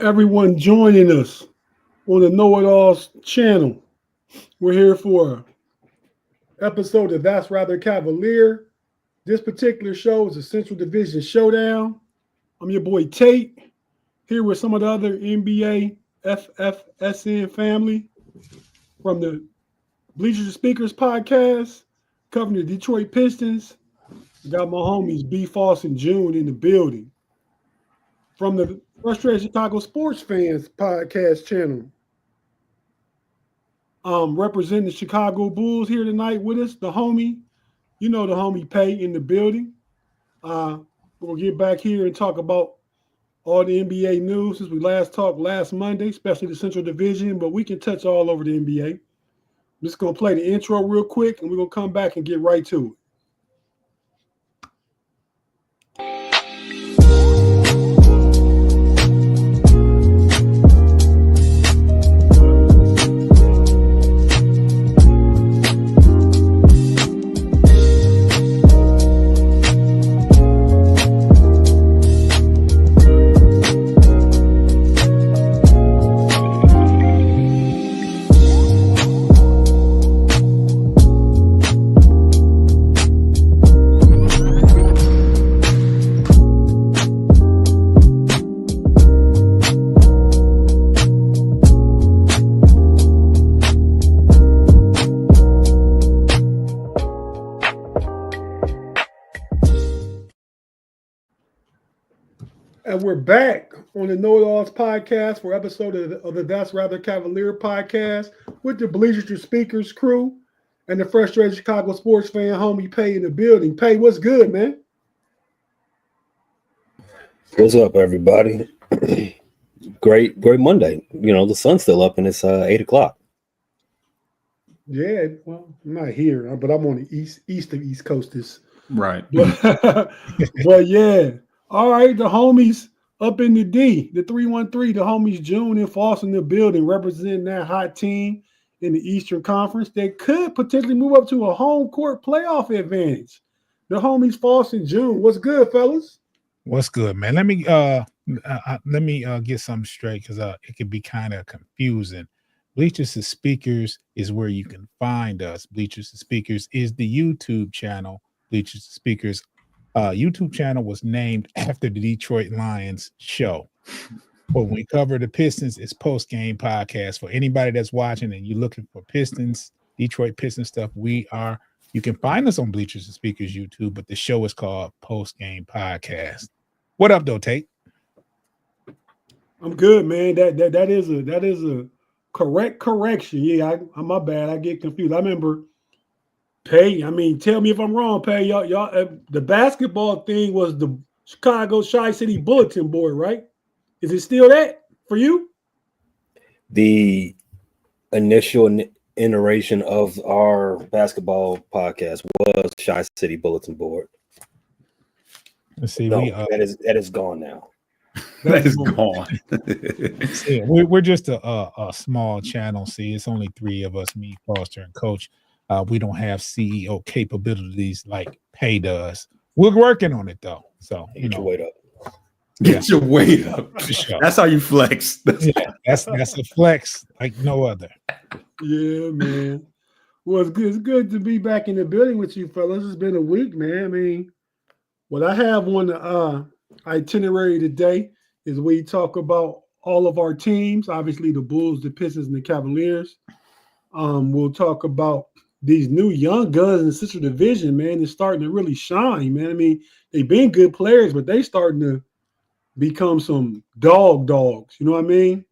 everyone joining us on the Know It Alls channel. We're here for an episode of That's Rather Cavalier. This particular show is a Central Division Showdown. I'm your boy Tate, here with some of the other NBA FFSN family from the Bleachers and Speakers podcast, covering the Detroit Pistons. I got my homies B. Foss and June in the building. From the Frustrated Chicago Sports Fans podcast channel. Representing the Chicago Bulls here tonight with us, the homie, the homie Pay in the building. We'll get back here and talk about all the NBA news since we last talked last Monday, especially the Central Division, but we can touch all over the NBA. I'm just going to play the intro real quick, and we're going to come back and get right to it. And we're back on the Know It Alls podcast for episode of the That's Rather Cavalier podcast with the Bleachers and Speakers crew and the Frustrated Chicago Sports Fan homie Pay in the building. Pay, what's good, man? What's up, everybody? Great Monday. The sun's still up and it's 8 o'clock. Yeah, well, I'm not here, but I'm on the east of East Coast. Right. But yeah. All right, the homies up in the D, the 313, the homies June and Foss in the building, representing that hot team in the Eastern Conference that could potentially move up to a home court playoff advantage. The homies Foss and June, what's good, fellas? What's good, man? Let me get something straight because it can be kind of confusing. Bleachers and Speakers is where you can find us. Bleachers and Speakers is the YouTube channel. Bleachers and Speakers YouTube channel was named after the Detroit Lions show. But when we cover the Pistons, it's post-game podcast. For anybody that's watching and you're looking for Pistons, Detroit Pistons stuff, you can find us on Bleachers and Speakers YouTube, but the show is called Post-Game Podcast. What up, though, Tate? I'm good, man. That is a correct correction. Yeah, I'm my bad. I get confused. I remember Pay, tell me if I'm wrong, Pay. Y'all, the basketball thing was the Chicago Tri-City Bulletin Board, right? Is it still that for you? The initial iteration of our basketball podcast was Tri-City Bulletin Board. Let's see, that is gone now. That is gone. Yeah, we're just a small channel. See, it's only three of us, me, Foster, and Coach. We don't have CEO capabilities like Pay does. We're working on it though. So get your weight up. Get your weight up. Sure. That's how you flex. That's a flex like no other. Yeah, man. Well, it's good to be back in the building with you fellas. It's been a week, man. What I have on the itinerary today is we talk about all of our teams, obviously the Bulls, the Pistons, and the Cavaliers. We'll talk about these new young guns in the Central Division, man, is starting to really shine, man. They've been good players, but they starting to become some dogs. You know what I mean?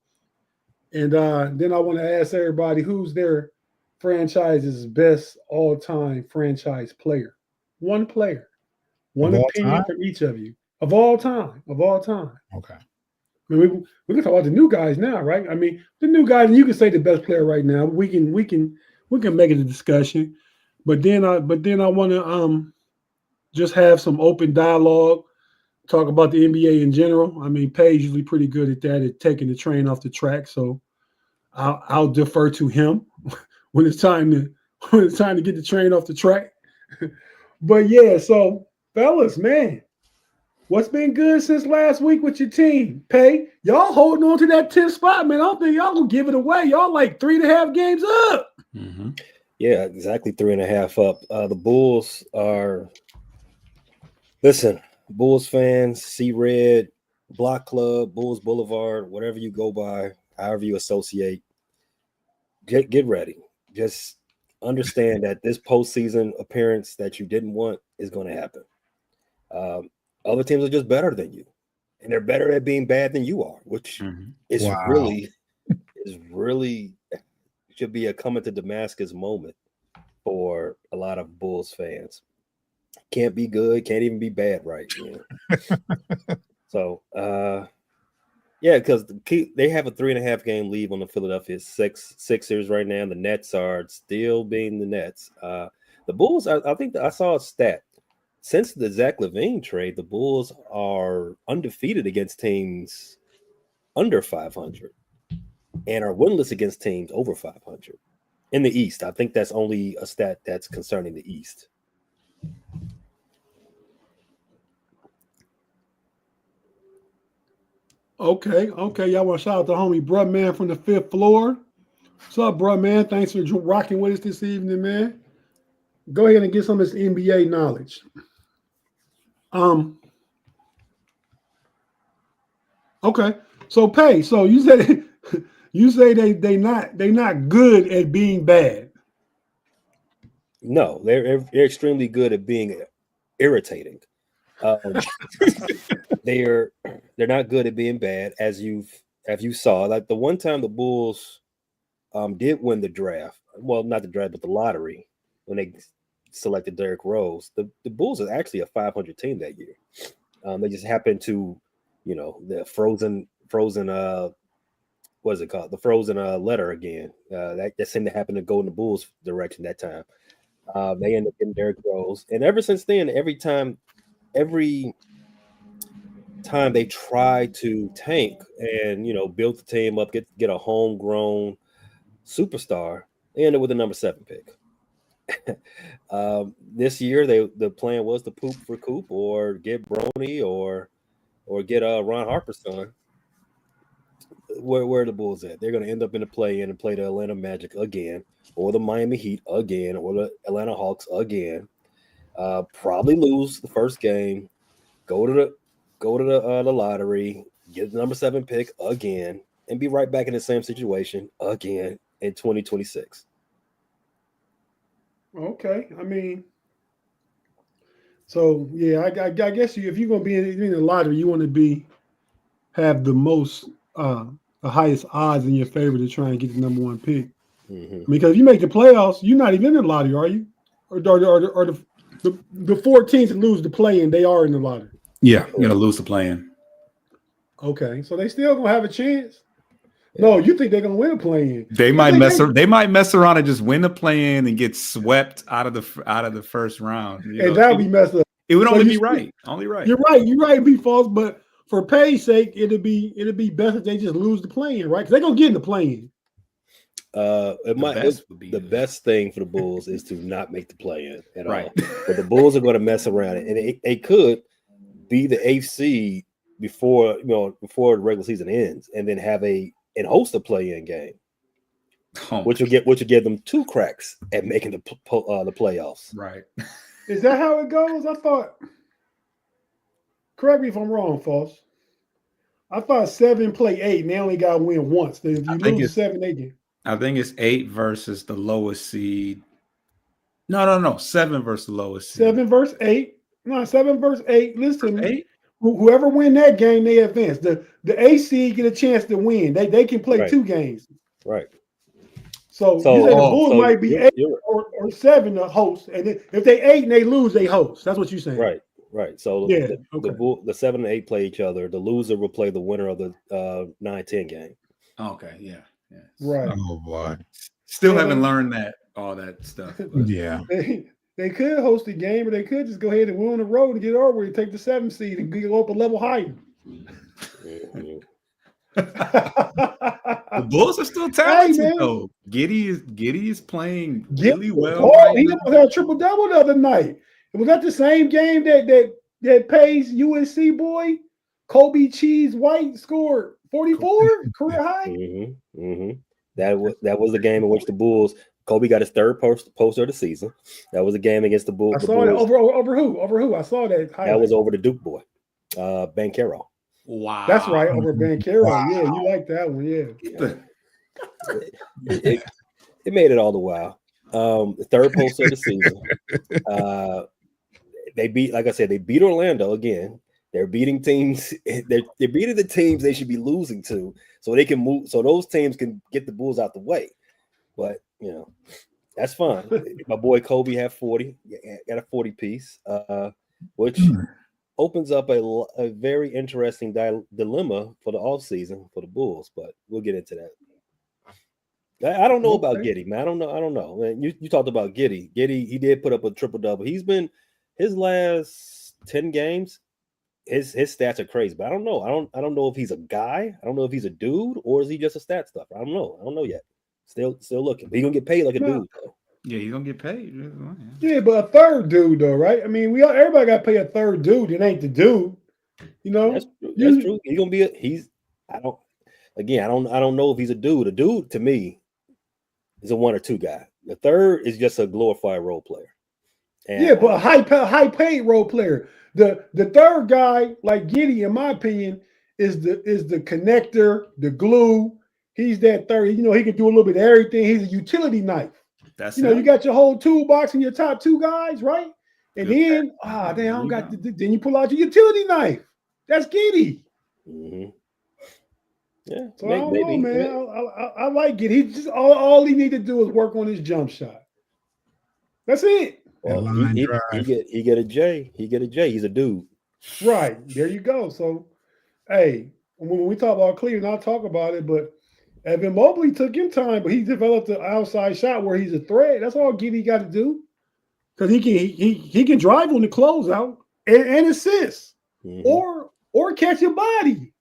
And then I want to ask everybody who's their franchise's best all-time franchise player. One player. One opinion from each of you. Of all time. Okay. We can talk about the new guys now, right? The new guys, and you can say the best player right now. We can make it a discussion, but then I want to just have some open dialogue, talk about the NBA in general. Pay's usually pretty good at that, at taking the train off the track. So I'll defer to him when it's time to get the train off the track. But yeah, so fellas, man, What's been good since last week with your team? Pay. Y'all holding on to that 10th spot, man. I don't think y'all gonna give it away. Y'all like 3.5 games up. Mm-hmm. Yeah, exactly 3.5 up. The Bulls are. Listen, Bulls fans, see red, Block Club, Bulls Boulevard, whatever you go by, however you associate. Get ready. Just understand that this postseason appearance that you didn't want is going to happen. Other teams are just better than you, and they're better at being bad than you are, which is really should be a coming to Damascus moment for a lot of Bulls fans. Can't be good, can't even be bad, right? So, yeah, because they have a 3.5 game lead on the Philadelphia Sixers right now. The Nets are still being the Nets. The Bulls, I think I saw a stat. Since the Zach LaVine trade, the Bulls are undefeated against teams under 500 and are winless against teams over 500 in the East. I think that's only a stat that's concerning the East. Okay. Y'all want to shout out to homie Bruh Man from the 5th floor. What's up, Bruh Man? Thanks for rocking with us this evening, man. Go ahead and get some of this NBA knowledge. Okay. So Pay. So you say they not good at being bad. No, they're extremely good at being irritating. They're not good at being bad, as you saw. Like the one time the Bulls did win the draft, well, not the draft, but the lottery when they selected Derrick Rose. The Bulls are actually a 500 team that year. They just happened to, the frozen what is it called? The frozen letter again. That seemed to happen to go in the Bulls' direction that time. They ended up getting Derrick Rose, and ever since then, every time they try to tank and build the team up, get a homegrown superstar, they end up with the number 7 pick. This year, the plan was to poop for Coop or get Bronny or get Ron Harper's son. Where are the Bulls at? They're going to end up in the play-in and play the Atlanta Magic again, or the Miami Heat again, or the Atlanta Hawks again. Probably lose the first game. Go to the lottery, get the number 7 pick again, and be right back in the same situation again in 2026. Okay, I mean, so yeah, I guess if you're gonna be in the lottery, you want to have the most the highest odds in your favor to try and get the number 1 pick. Because if you make the playoffs, you're not even in the lottery, are you? Or the 4 teams that lose the play-in, they are in the lottery. Yeah, you're gonna lose the play-in. Okay, so they still gonna have a chance. Yeah. No, you think they're gonna win a play-in? They might mess around and just win the play-in and get swept out of the first round. And that would be messed up. It would only be right. Only right. You're right. Be false, but for pay's sake, it'd be best if they just lose the play-in, right? Because they're gonna get in the play-in. The best thing for the Bulls is to not make the play-in at all. But the Bulls are going to mess around, and they could be the 8th seed before the regular season ends, and then host a play-in game, which will give them 2 cracks at making the playoffs. Right? Is that how it goes? I thought. Correct me if I'm wrong, False. I thought 7 play 8, and they only got to win once. If you lose 7, they get. I think it's 8 versus the lowest seed. No. 7 versus the lowest seed. 7 versus 8. No, 7 versus 8. Listen, 8. Whoever win that game, they advance. The A seed get a chance to win. They can play 2 games. Right. So you say the Bulls might be 8 or 7 to host, and if they 8 and they lose, they host. That's what you're saying. Right. So the 7 and 8 play each other. The loser will play the winner of the 9-10 game. Okay. Yeah. Right. Oh boy. Still haven't learned all that stuff. Yeah. They could host a game, or they could just go ahead and win on the road and get over and take the 7th seed and go up a level higher. The Bulls are still talented though. Giddy is playing really well. He almost had a triple-double the other night. Was that the same game that that pays USC boy, Kobe Cheese White scored 44 career high. Mm-hmm. Mm-hmm. That was the game in which the Bulls. Kobe got his third poster of the season. That was a game against the Bulls. I saw that over who? Over who? I saw that. That was over the Duke boy, Banchero. Wow. That's right, over Banchero. Wow. Yeah, you like that one, yeah. It made it all the while. The third poster of the season. They beat, like I said, they beat Orlando again. They're beating teams. They're beating the teams they should be losing to, so they can move. So those teams can get the Bulls out the way. But that's fine. My boy Kobe had 40. Got a 40 piece, which opens up a very interesting dilemma for the offseason for the Bulls. But we'll get into that. I don't know about Giddey, man. I don't know. Man, you talked about Giddey. Giddey, he did put up a triple double. He's been his last 10 games. His stats are crazy, but I don't know. I don't know if he's a guy. I don't know if he's a dude or is he just a stat stuffer. I don't know yet. Still looking. But he's gonna get paid like a dude though. Yeah, he's gonna get paid. Yeah, but a third dude though, right? I mean, everybody got to pay a third dude. It ain't the dude. That's true. He's gonna be I don't know if he's a dude. A dude to me is a 1 or 2 guy. The third is just a glorified role player. And yeah, but a high paid role player. The third guy, like Giddey, in my opinion, is the connector, the glue. He's that third. He can do a little bit of everything. He's a utility knife. That's you got your whole toolbox and your top 2 guys, right? And Good then then you pull out your utility knife. That's Giddey. Mm-hmm. Yeah, so I don't know, man. I like it. He just all he need to do is work on his jump shot. That's it. Well, he get a J. He get a J. He's a dude. Right. There you go. So, hey, when we talk about Cleveland, I'll talk about it. But Evan Mobley took him time, but he developed an outside shot where he's a threat. That's all Giddey got to do. Because he can drive on the closeout and assist or catch a body.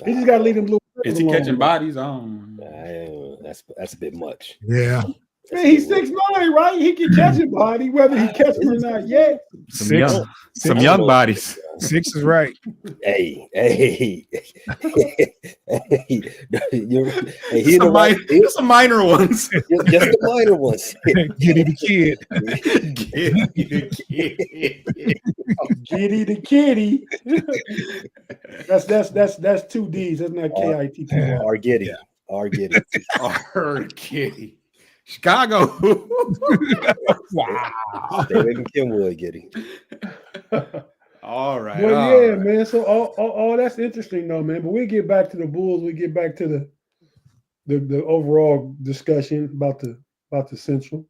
He just got to leave him little. Is he catching bodies? That's a bit much. Yeah. Man, he's 6'9", right? He can catch a body, whether he catches or not yet. Some young bodies. 6 is right. Hey. Just some minor ones. Just the minor ones. Giddey the kid. Giddey the kitty. That's 2 D's. That's not KIT. R Giddey. R Giddey. Chicago. Wow. Stay away from Kenwood, Giddey. All right. Well, yeah, man. So all that's interesting though, man. But we get back to the Bulls. We get back to the overall discussion about the Central.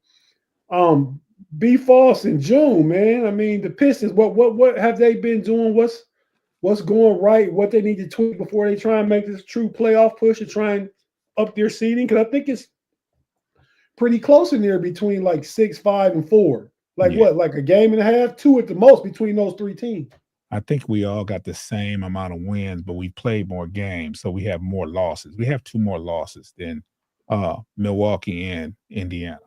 B. False in June, man. I mean, the Pistons. What have they been doing? What's going right? What they need to tweak before they try and make this true playoff push to try and up their seeding? Because I think it's pretty close in there between like 6, 5, and 4. Like a game and a half, 2 at the most between those 3 teams. I think we all got the same amount of wins, but we played more games, so we have more losses. We have 2 more losses than Milwaukee and Indiana,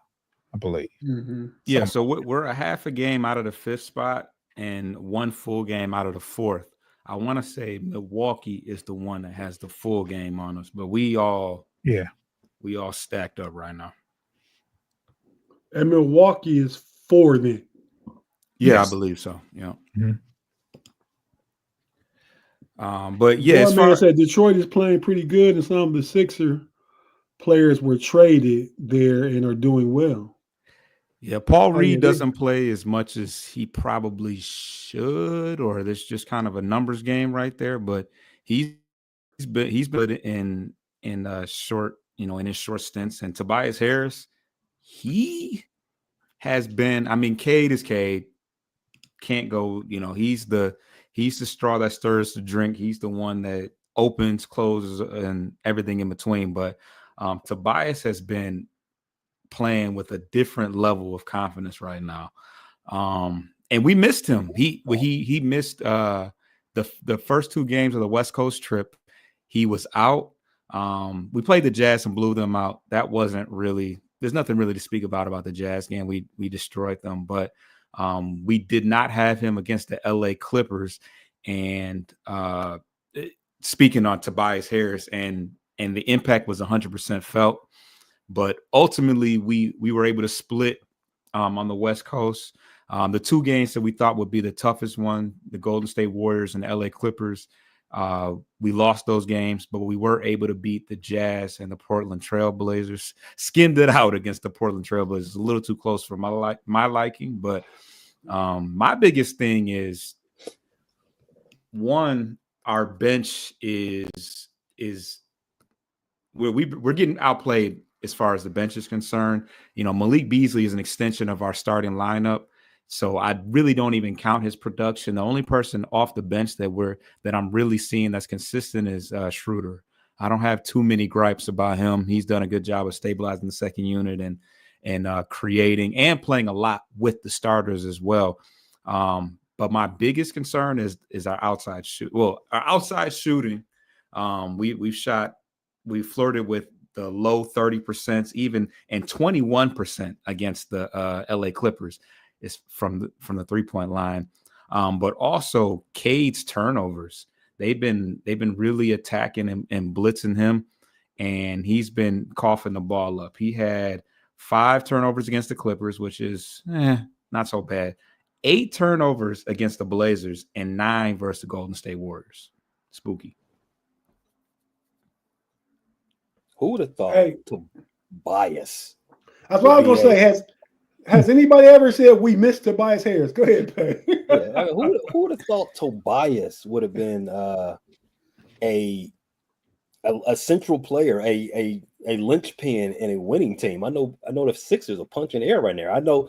I believe. Mm-hmm. Yeah, so we're a half a game out of the 5th spot and 1 full game out of the 4th. I want to say Milwaukee is the one that has the full game on us, but we all stacked up right now. And Milwaukee is 4 then. Yeah, Yes. I believe so. Yeah. Mm-hmm. But yeah, as far as I said, Detroit is playing pretty good, and some of the Sixer players were traded there and are doing well. Yeah, Paul Reed doesn't play as much as he probably should, or there's just kind of a numbers game right there. But he's been in short, in his short stints. And Tobias Harris, he has been. I mean, Cade is Cade. Can't go. He's the straw that stirs the drink. He's the one that opens, closes, and everything in between. But Tobias has been playing with a different level of confidence right now. And we missed him. He missed the first 2 games of the West Coast trip. He was out. We played the Jazz and blew them out. That wasn't really, there's nothing really to speak about the Jazz game. We destroyed them, but We did not have him against the LA Clippers. And speaking on Tobias Harris, and the impact was 100% felt. But ultimately, we were able to split on the West Coast. The two games that we thought would be the toughest one, the Golden State Warriors and the LA Clippers, we lost those games, but we were able to beat the Jazz and the Portland Trail Blazers. Skinned it out against the Portland Trail Blazers. A little too close for my liking, but my biggest thing is, one, our bench is we're getting outplayed as far as the bench is concerned. Malik Beasley is an extension of our starting lineup, so I really don't even count his production. The only person off the bench that I'm really seeing that's consistent is Schroeder. I don't have too many gripes about him. He's done a good job of stabilizing the second unit and creating and playing a lot with the starters as well. But my biggest concern is our outside shoot. Well, our outside shooting, we flirted with the low 30%, even, and 21% against the LA Clippers is from the 3-point line. But also Cade's turnovers. They've been really attacking him and blitzing him, and he's been coughing the ball up. He had 5 turnovers against the Clippers, which is not so bad. 8 turnovers against the Blazers and 9 versus the Golden State Warriors. Spooky. Who would have thought Tobias? That's what I was going to say. Has anybody ever said we missed Tobias Harris? Go ahead, Pat. Yeah, who would have thought Tobias would have been a central player, a linchpin in a winning team? I know the Sixers are punching air right now. I know.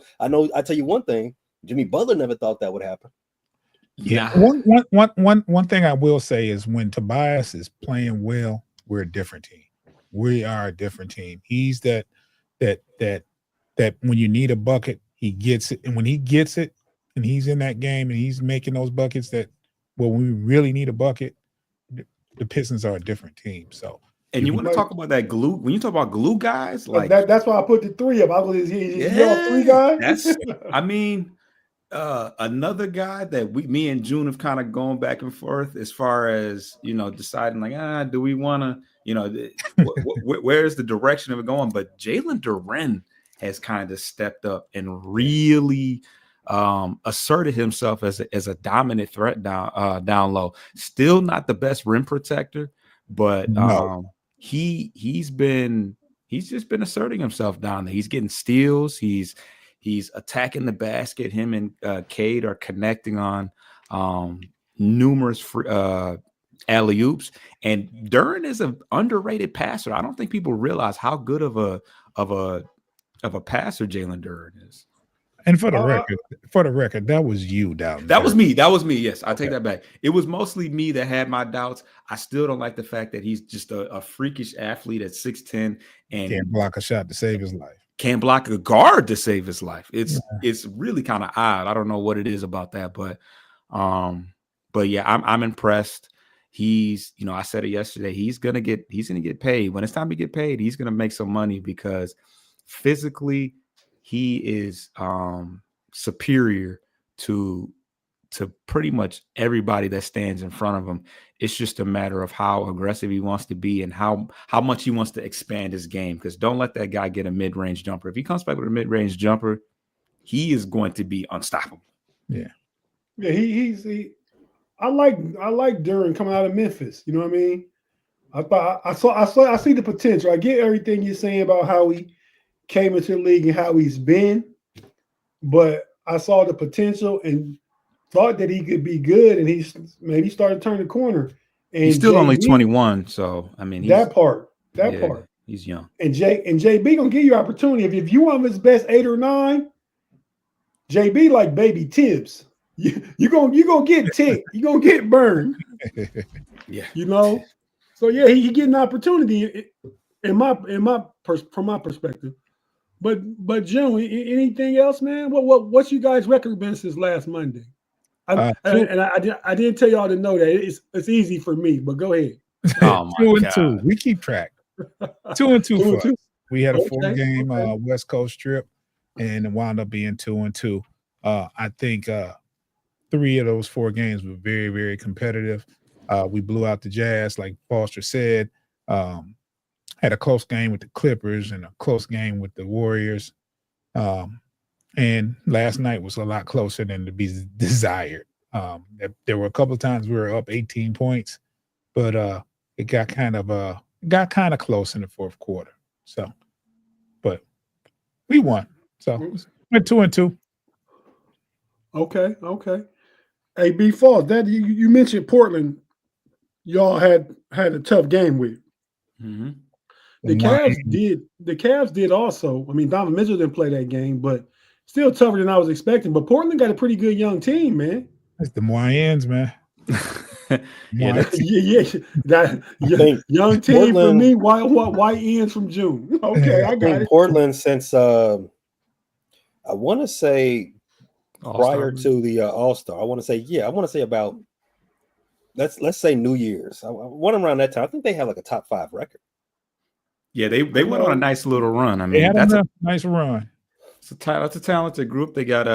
I tell you one thing: Jimmy Butler never thought that would happen. Yeah. One thing I will say is when Tobias is playing well, we're a different team. We are a different team. He's that when you need a bucket, he gets it. And when he gets it and he's in that game and he's making those buckets that when we really need a bucket, the Pistons are a different team. So, and you want to talk about that glue? When you talk about glue guys, like that's why I put the 3 up. Y'all 3 guys. That's another guy that me and June have kind of gone back and forth as far as deciding like, do we want to, where's the direction of it going? But Jalen Duren has kind of stepped up and really asserted himself as a dominant threat down low. Still not the best rim protector, but he's just been asserting himself down there. He's getting steals. He's attacking the basket. Him and Cade are connecting on numerous alley-oops. And Duren is an underrated passer. I don't think people realize how good of a passer Jalen Duren is. And for the record, that was you down there. That was me. Yes, I take that back. It was mostly me that had my doubts. I still don't like the fact that he's just a freakish athlete at 6'10" and can't block a shot to save his life. Can't block a guard to save his life. It's really kind of odd. I don't know what it is about that, but yeah, I'm impressed. He's, I said it yesterday. He's gonna get paid. When it's time to get paid, he's gonna make some money because physically he is superior to pretty much everybody that stands in front of him. It's just a matter of how aggressive he wants to be and how much he wants to expand his game. Because don't let that guy get a mid-range jumper. If he comes back with a mid-range jumper, he is going to be unstoppable. Yeah. Yeah, I like Duren coming out of Memphis. You know what I mean? I see the potential. I get everything you're saying about how he came into the league and how he's been, but I saw the potential and thought that he could be good, and he maybe started to turn the corner. And he's still only 21, so I mean that part. He's young. And JB gonna give you opportunity. If you want his best 8 or 9, JB like baby Tibbs. You gonna get ticked. You gonna get burned. Yeah, So yeah, he get an opportunity from my perspective. But June, anything else, man? What's you guys' record been since last Monday? I didn't tell y'all to know that it's easy for me, but go ahead. 2-2. We keep track. 2-2 for us. We had a 4-game West Coast trip, and it wound up being 2-2. I think 3 of those 4 games were very, very competitive. We blew out the Jazz, like Foster said. Had a close game with the Clippers and a close game with the Warriors. And last night was a lot closer than to be desired. There were a couple of times we were up 18 points, but it got kind of close in the fourth quarter. So, but we won. So went 2-2. Okay. Hey, B Falls, that you mentioned Portland. Y'all had a tough game with. Mm-hmm. The Cavs did also. I mean, Donovan Mitchell didn't play that game, but still tougher than I was expecting. But Portland got a pretty good young team, man. It's the Moyens, man. Yeah, That young team Portland, for me. White ends from June. Okay, I got it. Portland since I want to say prior to the All-Star. I want to say about let's say New Year's. I went around that time. I think they have like a top 5 record. Yeah, they went on a nice little run. I They mean, had that's a nice run. That's a talented group. They got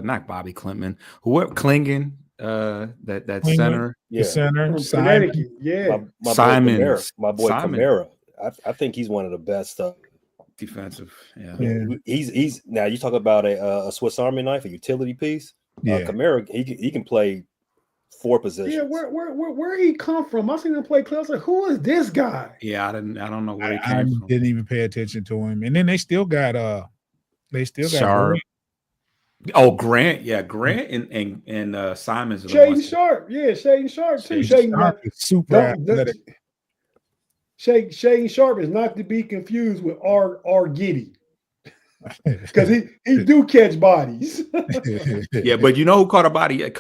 not Bobby Klintman, whoever Klingon, that Klingon, center. the center, From Simon. Connecticut. Yeah. My Simons. boy Kamara. I think he's one of the best Defensive. Yeah. He's now you talk about a Swiss Army knife, a utility piece. Yeah. Kamara, he can play 4 positions. Yeah, where he come from? I seen him play close. Like, who is this guy? Yeah, I don't know where he I came from. didn't even pay attention to him. And then they still got Sharp. Grant. Yeah, Grant and Simons are the Shaden ones. Sharp. Yeah, Shaden Sharp too. Shaden Sharp is super athletic. Shaden Sharp is not to be confused with R. Giddy. Because he do catch bodies. Yeah, but you know who caught a body?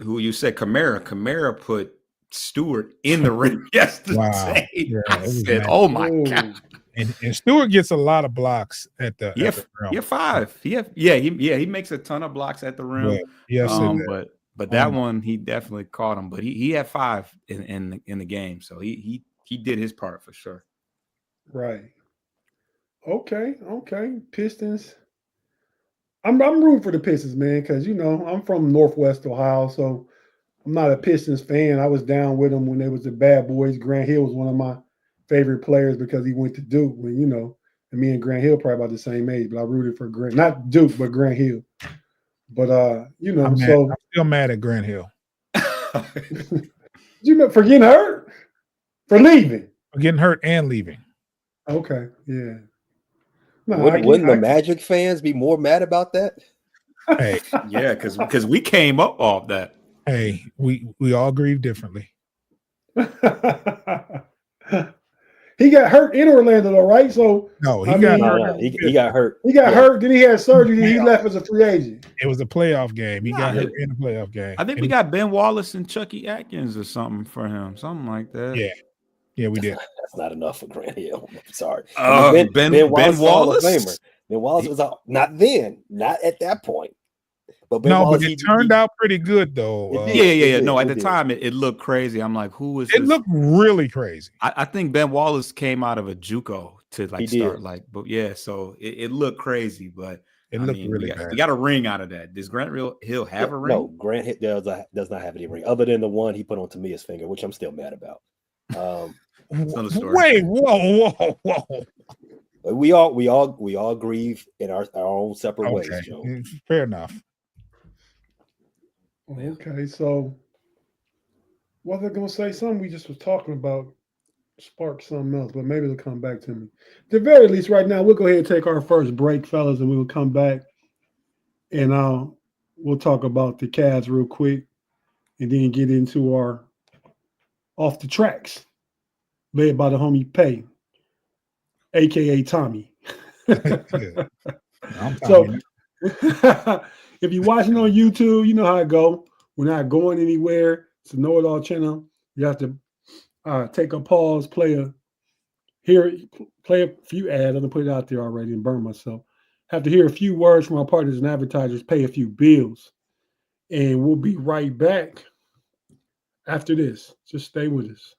Who you said Kamara? Kamara put Stewart in the ring yesterday. Wow. Yeah, I said, "Oh my god!" And Stewart gets a lot of blocks at the rim. Yeah, 5. He makes a ton of blocks at the rim. But that one he definitely caught him. But he had 5 in the game, so he did his part for sure. Right. Okay. Pistons. I'm rooting for the Pistons, man, because I'm from Northwest Ohio, so I'm not a Pistons fan. I was down with them when they was the Bad Boys. Grant Hill was one of my favorite players because he went to Duke. When and me and Grant Hill probably about the same age, but I rooted for Grant, not Duke, but Grant Hill. But I'm still mad at Grant Hill. For getting hurt, for leaving, for getting hurt and leaving. Okay, yeah. No, wouldn't the Magic fans be more mad about that? Hey, yeah, because we came up off that. Hey, we all grieve differently. He got hurt in Orlando, though, right? So no, he got hurt. He got hurt. Then he had surgery. Then he left as a free agent. It was a playoff game. He got hurt in a playoff game. I think we got Ben Wallace and Chucky Atkins or something for him, something like that. Yeah, we did. That's not enough for Grant Hill. I'm sorry. Ben Wallace. Ben Wallace was out. Not at that point. But it turned out pretty good though. No, at the time it looked crazy. I'm like, who is this? It looked really crazy. I think Ben Wallace came out of a JUCO to start like, so it looked crazy, but it looked really bad. We got a ring out of that. Does Grant Hill have a ring? No, Grant Hill does not have any ring other than the one he put on Tamia's finger, which I'm still mad about. Wait, whoa. We all grieve in our own separate ways, Joe. Fair enough. Okay, so was I gonna say something we just was talking about sparked something else, but maybe it'll come back to me. At the very least, right now, we'll go ahead and take our first break, fellas, and we will come back and we'll talk about the Cavs real quick and then get into our off the tracks, led by the homie Pay, aka Tommy. So if you're watching on YouTube, you know how it go. We're not going anywhere. It's a know-it-all channel. You have to take a pause, play a few ads. I'm gonna put it out there already and burn myself. Have to hear a few words from our partners and advertisers, pay a few bills, and we'll be right back after this. Just stay with us.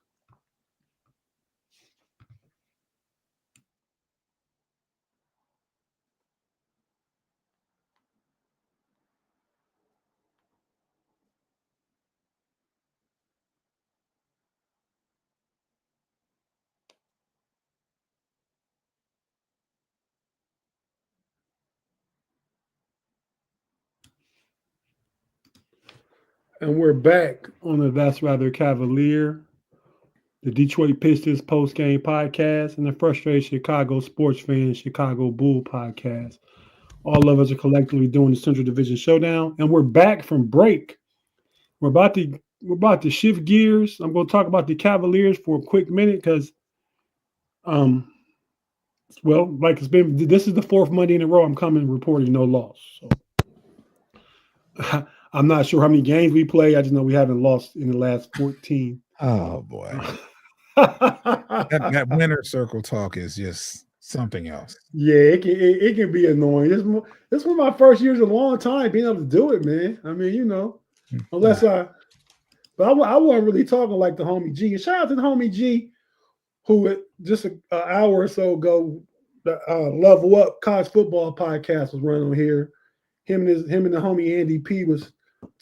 And we're back on the That's Rather Cavalier, the Detroit Pistons post-game podcast, and the Frustrated Chicago Sports Fans Chicago Bull podcast. All of us are collectively doing the Central Division Showdown, and we're back from break. We're about to shift gears. I'm going to talk about the Cavaliers for a quick minute because, like this is the fourth Monday in a row I'm coming reporting no loss. So I'm not sure how many games we play. I just know we haven't lost in the last 14. Oh boy. that winner circle talk is just something else. Yeah, it can be annoying. This was my first year in a long time being able to do it, man. I mean, unless I wasn't really talking like the homie G. And shout out to the homie G, who just an hour or so ago, the Level Up College Football podcast was running on here. Him and the homie Andy P was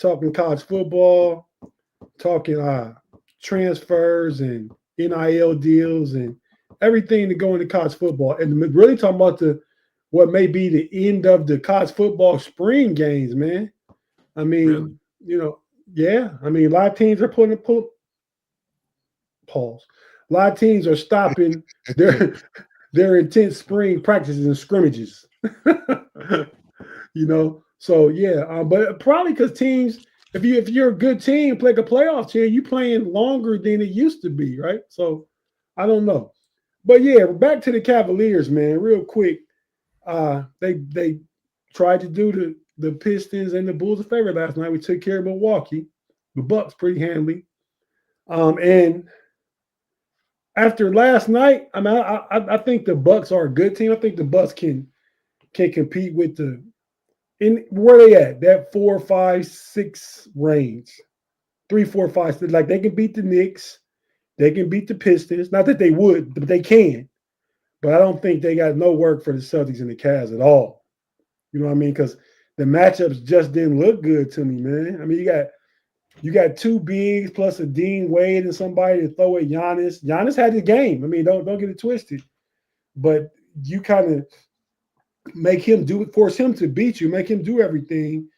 talking college football, talking transfers and NIL deals and everything to go into college football, and really talking about what may be the end of the college football spring games, man. I mean, yeah. I mean, a lot of teams are pause. A lot of teams are stopping their intense spring practices and scrimmages. So yeah, but probably because teams, if you're a good team, play like a playoff team, you playing longer than it used to be, right? So I don't know, but yeah, back to the Cavaliers, man. Real quick, they tried to do the Pistons and the Bulls a favor last night. We took care of Milwaukee, the Bucks pretty handily, and after last night, I mean, I think the Bucks are a good team. I think the Bucks can compete with where they at, that 4, 5, 6 range, 3, 4, 5. Like they can beat the Knicks, they can beat the Pistons. Not that they would, but they can. But I don't think they got no work for the Celtics and the Cavs at all. You know what I mean? Because the matchups just didn't look good to me, man. I mean, you got two bigs plus a Dean Wade and somebody to throw at Giannis. Giannis had the game. I mean, don't get it twisted. But you kind of force him to beat you, make him do everything,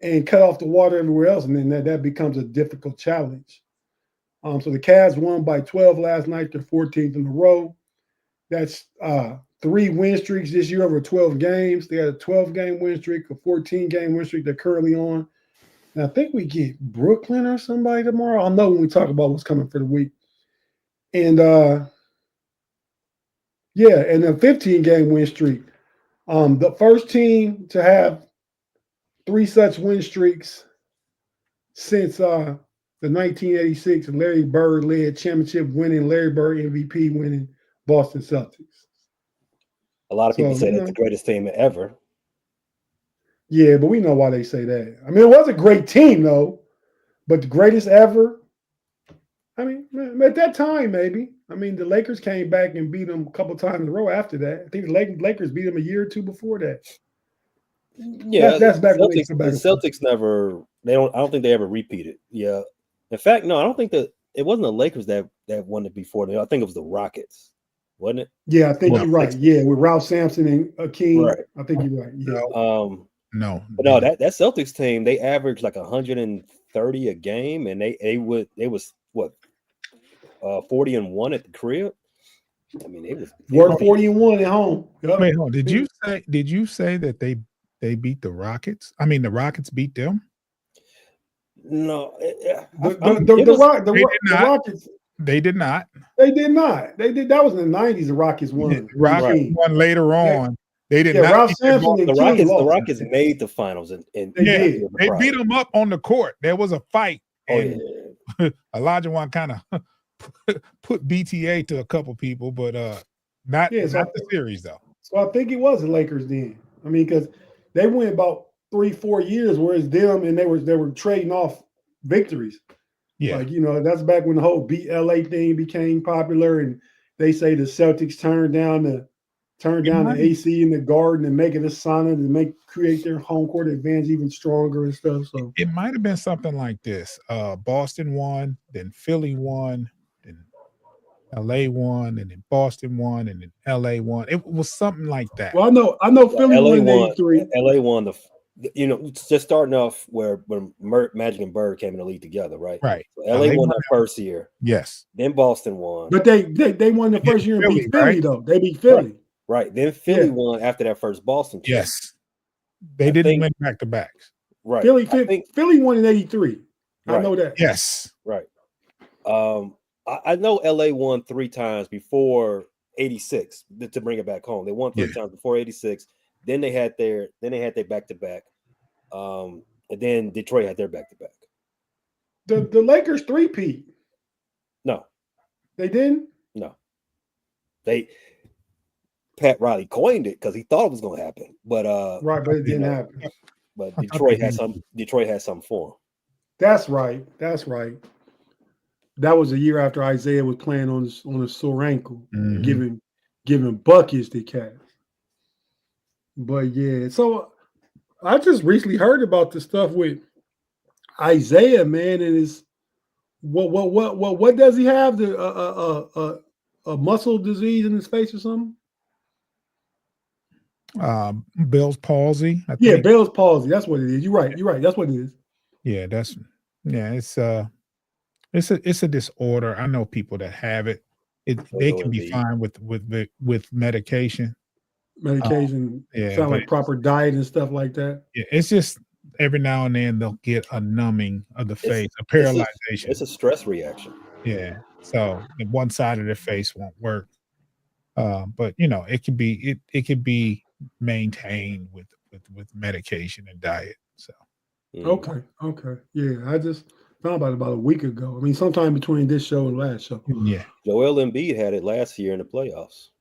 and cut off the water everywhere else, and then that becomes a difficult challenge. So the Cavs won by 12 last night. They're 14th in a row. That's 3 win streaks this year over 12 games. They had a 12-game win streak, a 14-game win streak they're currently on. And I think we get Brooklyn or somebody tomorrow. I'll know when we talk about what's coming for the week. And and a 15-game win streak. The first team to have 3 such win streaks since the 1986 Larry Bird-led championship-winning, Larry Bird MVP-winning Boston Celtics. A lot of people say that's the greatest team ever. Yeah, but we know why they say that. I mean, it was a great team, though, but the greatest ever, I mean, at that time, maybe. I mean, the Lakers came back and beat them a couple times in a row after that. I think the Lakers beat them a year or two before that. Yeah, that's back when the Celtics never. I don't think they ever repeated. Yeah, in fact, no, I don't think that it wasn't the Lakers that won it before. I think it was the Rockets, wasn't it? Yeah, I think you're right. Yeah, with Ralph Sampson and Akeem. Right. I think you're right. Yeah. No, that Celtics team, they averaged like 130 a game, and they was what 40-1 at the crib. I mean, it was 40-1 at home. Yep. Wait, hold on. Did you say that they beat the Rockets? I mean, the Rockets beat them? No, the Rockets. They did not. They did not. They did. That was in the 90s. The Rockets won. The Rockets won later on. They did not. Ralph Sampson the Rockets made the finals, and they beat them up on the court. There was a fight. Elijah Wan kind of put BTA to a couple people, but not the series though. So I think it was the Lakers then. I mean, because they went about 3-4 years, whereas them and they were trading off victories. Yeah, like that's back when the whole beat LA thing became popular, and they say the Celtics turned down the AC in the Garden and make it a sauna to create their home court advantage even stronger and stuff. So it might have been something like this: Boston won, then Philly won, then LA won, and then Boston won, and then LA won. It was something like that. Well, I know Philly won in 83. LA won you know, just starting off when Magic and Bird came in the league together, right? Right. So LA won that first year. Yes. Then Boston won. But they won the first year and beat Philly, though. They beat Philly. Right. Then Philly won after that first Boston trip. Yes. They didn't win back-to-backs. Right. Philly won in 83. Right. I know that. Yes. Right. I know LA won 3 times before 86 to bring it back home. They won 3 times before 86. Then they had their back-to-back. And then Detroit had their back-to-back. The Lakers 3-peat. No. They didn't? No. Pat Riley coined it because he thought it was going to happen. But but it didn't happen. But Detroit had some for him. That's right. That was a year after Isaiah was playing on a sore ankle, giving buckets to Cavs. But yeah, so I just recently heard about the stuff with Isaiah, man, and his what does he have? A muscle disease in his face or something? Bell's palsy. I think. Yeah, Bell's palsy. That's what it is. You're right. That's what it is. Yeah, it's a disorder. I know people that have it. They can be fine with medication. Sound like proper diet and stuff like that. Yeah, it's just every now and then they'll get a numbing of the face, a paralyzation. It's a stress reaction. Yeah, so the one side of the face won't work. But you know, it could be maintained with medication and diet. So okay, yeah, I just found about a week ago. I mean, sometime between this show and last show. Yeah, Joel Embiid had it last year in the playoffs.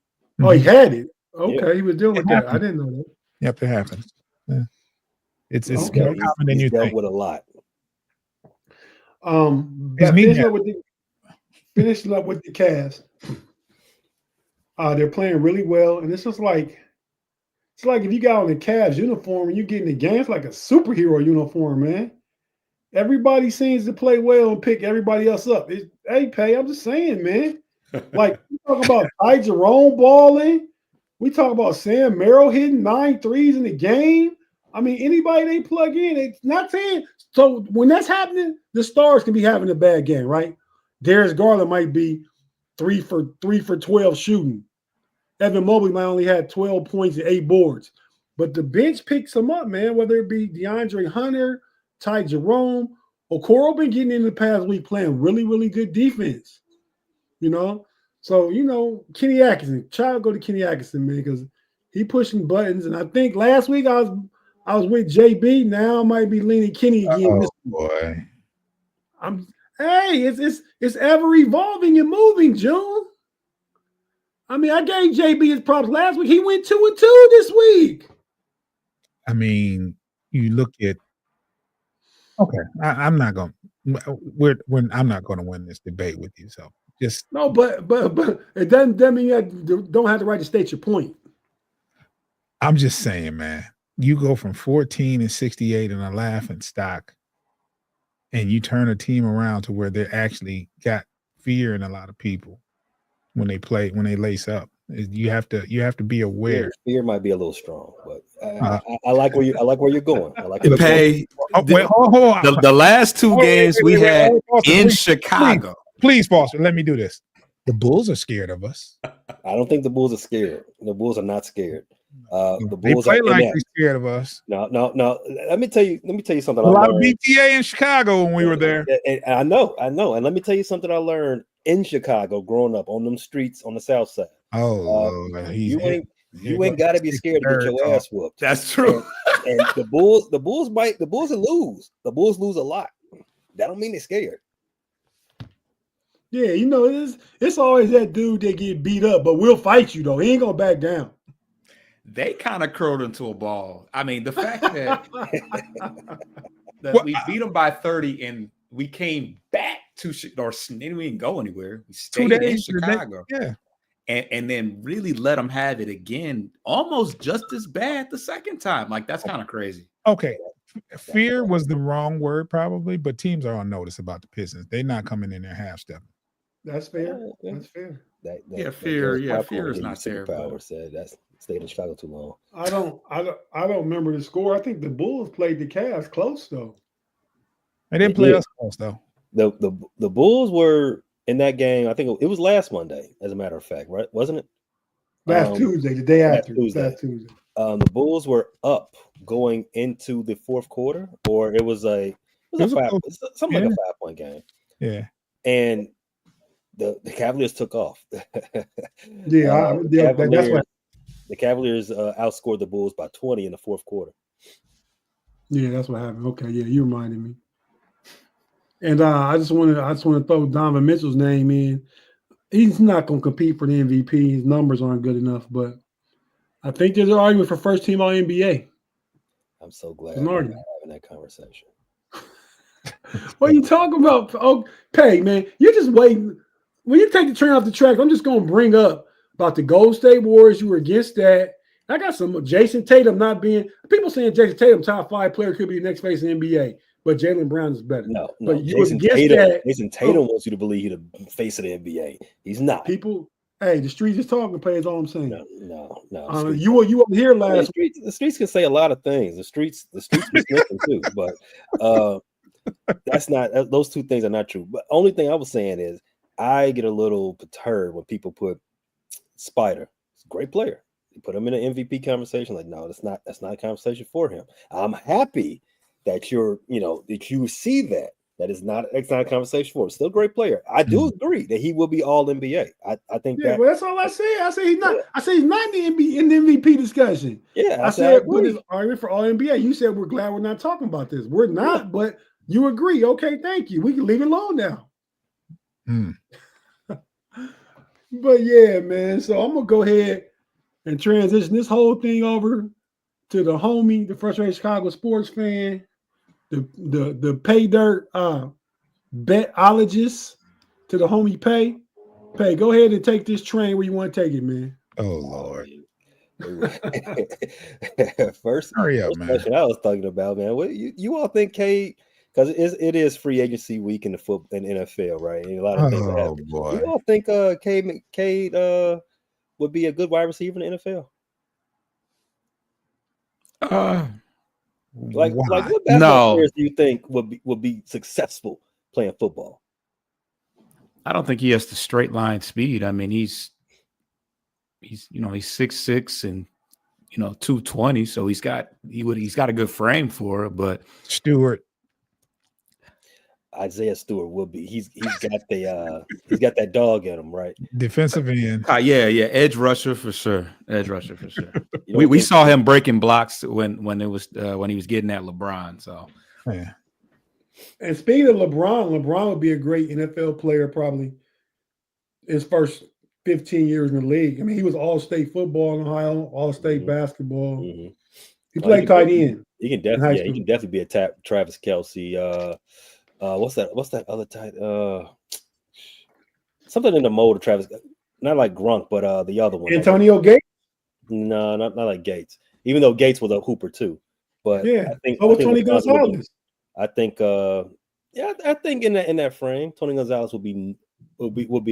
Oh, he had it. Okay, yeah. He was dealing with that. I didn't know that. Yep, it happens. Yeah. It's more common than you dealt think. with a lot. Finishing up with the Cavs. They're playing really well, and it's like if you got on the Cavs uniform and you get in the game, it's like a superhero uniform, man. Everybody seems to play well and pick everybody else up. I'm just saying, man. Like, we talk about Ty Jerome balling. We talk about Sam Merrill hitting 9 threes in the game. I mean, anybody they plug in, it's not saying. So when that's happening, the stars can be having a bad game, right? Darius Garland might be 3 for 12 shooting. Evan Mobley might only have 12 points and 8 boards. But the bench picks them up, man, whether it be DeAndre Hunter, Ty Jerome, Okoro been getting in the past week playing really, really good defense. You know? So, you know, Kenny Atkinson, try to go to Kenny Atkinson, man, because he pushing buttons. And I think last week I was with JB. Now I might be leaning Kenny again. Oh boy. It's ever evolving and moving, June. I mean, I gave JB his props last week. He went 2-2 this week. I mean, you look at. Okay, I'm not going. I'm not going to win this debate with you. So just no, but it doesn't mean you don't have the right to state your point. I'm just saying, man. You go from 14-68 in a laughing stock, and you turn a team around to where they actually got fear in a lot of people when they lace up. You have to be aware. Fear might be a little strong, but I like where you're going. I like hold on. The last 2 games we had in Chicago. Please, Foster, let me do this. The Bulls are scared of us. I don't think the Bulls are scared. The Bulls are not scared. The they Bulls play like they're scared of us. No. Let me tell you something. A lot of BTA in Chicago when we were there. And I know. And let me tell you something I learned in Chicago growing up on them streets on the South Side. Oh, you ain't got to be scared to get your ass whooped. That's true. And the Bulls will lose. The Bulls lose a lot. That don't mean they're scared. Yeah, you know, it's always that dude that get beat up, but we'll fight you though. He ain't gonna back down. They kind of curled into a ball. I mean, the fact that we beat them by 30 and we came back to or we didn't go anywhere. We stayed in Chicago. Yeah. And then really let them have it again, almost just as bad the second time. Like, that's kind of crazy. Okay. Fear was the wrong word probably, but teams are on notice about the Pistons. They're not coming in there half-stepping. That's fair. That's fair. Fear is not fair. Power said that's Stayed in Chicago too long. I don't remember the score. I think the Bulls played the Cavs close though. They didn't play us close though. The Bulls were in that game. I think it was last Monday, as a matter of fact, right? Wasn't it? Last Tuesday, the day after. Last Tuesday. The Bulls were up going into the fourth quarter, or it was something like a 5-point game. Yeah. And the Cavaliers took off. That's what. The Cavaliers outscored the Bulls by 20 in the fourth quarter. Yeah, that's what happened. Okay, yeah, you reminded me. And I just want to throw Donovan Mitchell's name in. He's not going to compete for the MVP. His numbers aren't good enough, but I think there's an argument for first team All NBA. I'm so glad we're not having that conversation. What are you talking about? Oh, Pay, man, you're just waiting. When you take the train off the track, I'm just going to bring up about the Golden State Warriors. You were against that. I got some Jason Tatum not being – people saying Jason Tatum, top 5 player, could be the next face of the NBA. But Jaylen Brown is better. No. But you Jason Tatum wants you to believe he's the face of the NBA. He's not. People, hey, the streets is talking. Pay is all I'm saying. No. You were here last week. The streets can say a lot of things. The streets be slipping too. But that's not. Those two things are not true. But only thing I was saying is I get a little perturbed when people put Spider. He's a great player. You put him in an MVP conversation. Like, no, that's not a conversation for him. I'm happy that you see that it's not a conversation for him. Still a great player. I do agree that he will be all NBA. I think that. Well, that's all I said. I say he's not. I say he's not in the MVP discussion. Yeah, I said but it's argument for all NBA. You said we're glad we're not talking about this. We're not, but you agree. Okay, thank you. We can leave it alone now. But yeah, man. So I'm gonna go ahead and transition this whole thing over to the homie, the frustrated Chicago sports fan. The pay dirt betologist to the homie Pay. Pay, go ahead and take this train where you want to take it, man. Oh Lord. First hurry up, man. Question I was talking about, man. What you all think Cade, because it is free agency week in the NFL, right? And a lot of things happen. Boy. You all think Cade would be a good wide receiver in the NFL? What basketball players do you think would be successful playing football? I don't think he has the straight line speed. I mean, he's 6'6" and 220, so he's got a good frame for it. But Isaiah Stewart will be. He's got that dog in him, right? Defensive end. Yeah, edge rusher for sure. We saw him breaking blocks when he was getting at LeBron. So yeah. And speaking of LeBron would be a great NFL player probably his first 15 years in the league. I mean, he was all-state football in Ohio, all-state basketball. Mm-hmm. He played tight end. He can definitely be a Travis Kelce. What's that other tight? Something in the mold of Travis, not like Gronk, but the other one. Antonio Gates? No, not like Gates. Even though Gates was a hooper too. But yeah, I think Tony Gonzalez. I think in that frame, Tony Gonzalez would be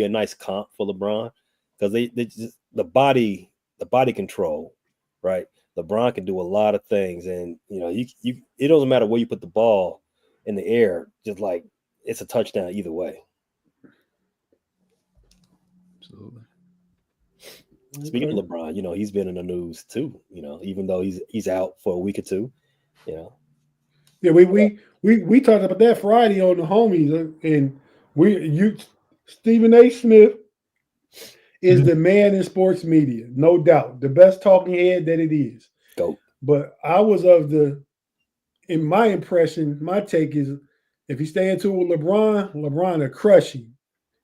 a nice comp for LeBron because they just the body control, right? LeBron can do a lot of things, and it doesn't matter where you put the ball in the air, just like it's a touchdown either way. Absolutely. Speaking of LeBron, he's been in the news too. Even though he's out for a week or two. Yeah, we talked about that Friday on the homies, and Stephen A. Smith is the man in sports media, no doubt, the best talking head that it is. Go. But I was in my impression, my take is if he stay into with LeBron will crush him.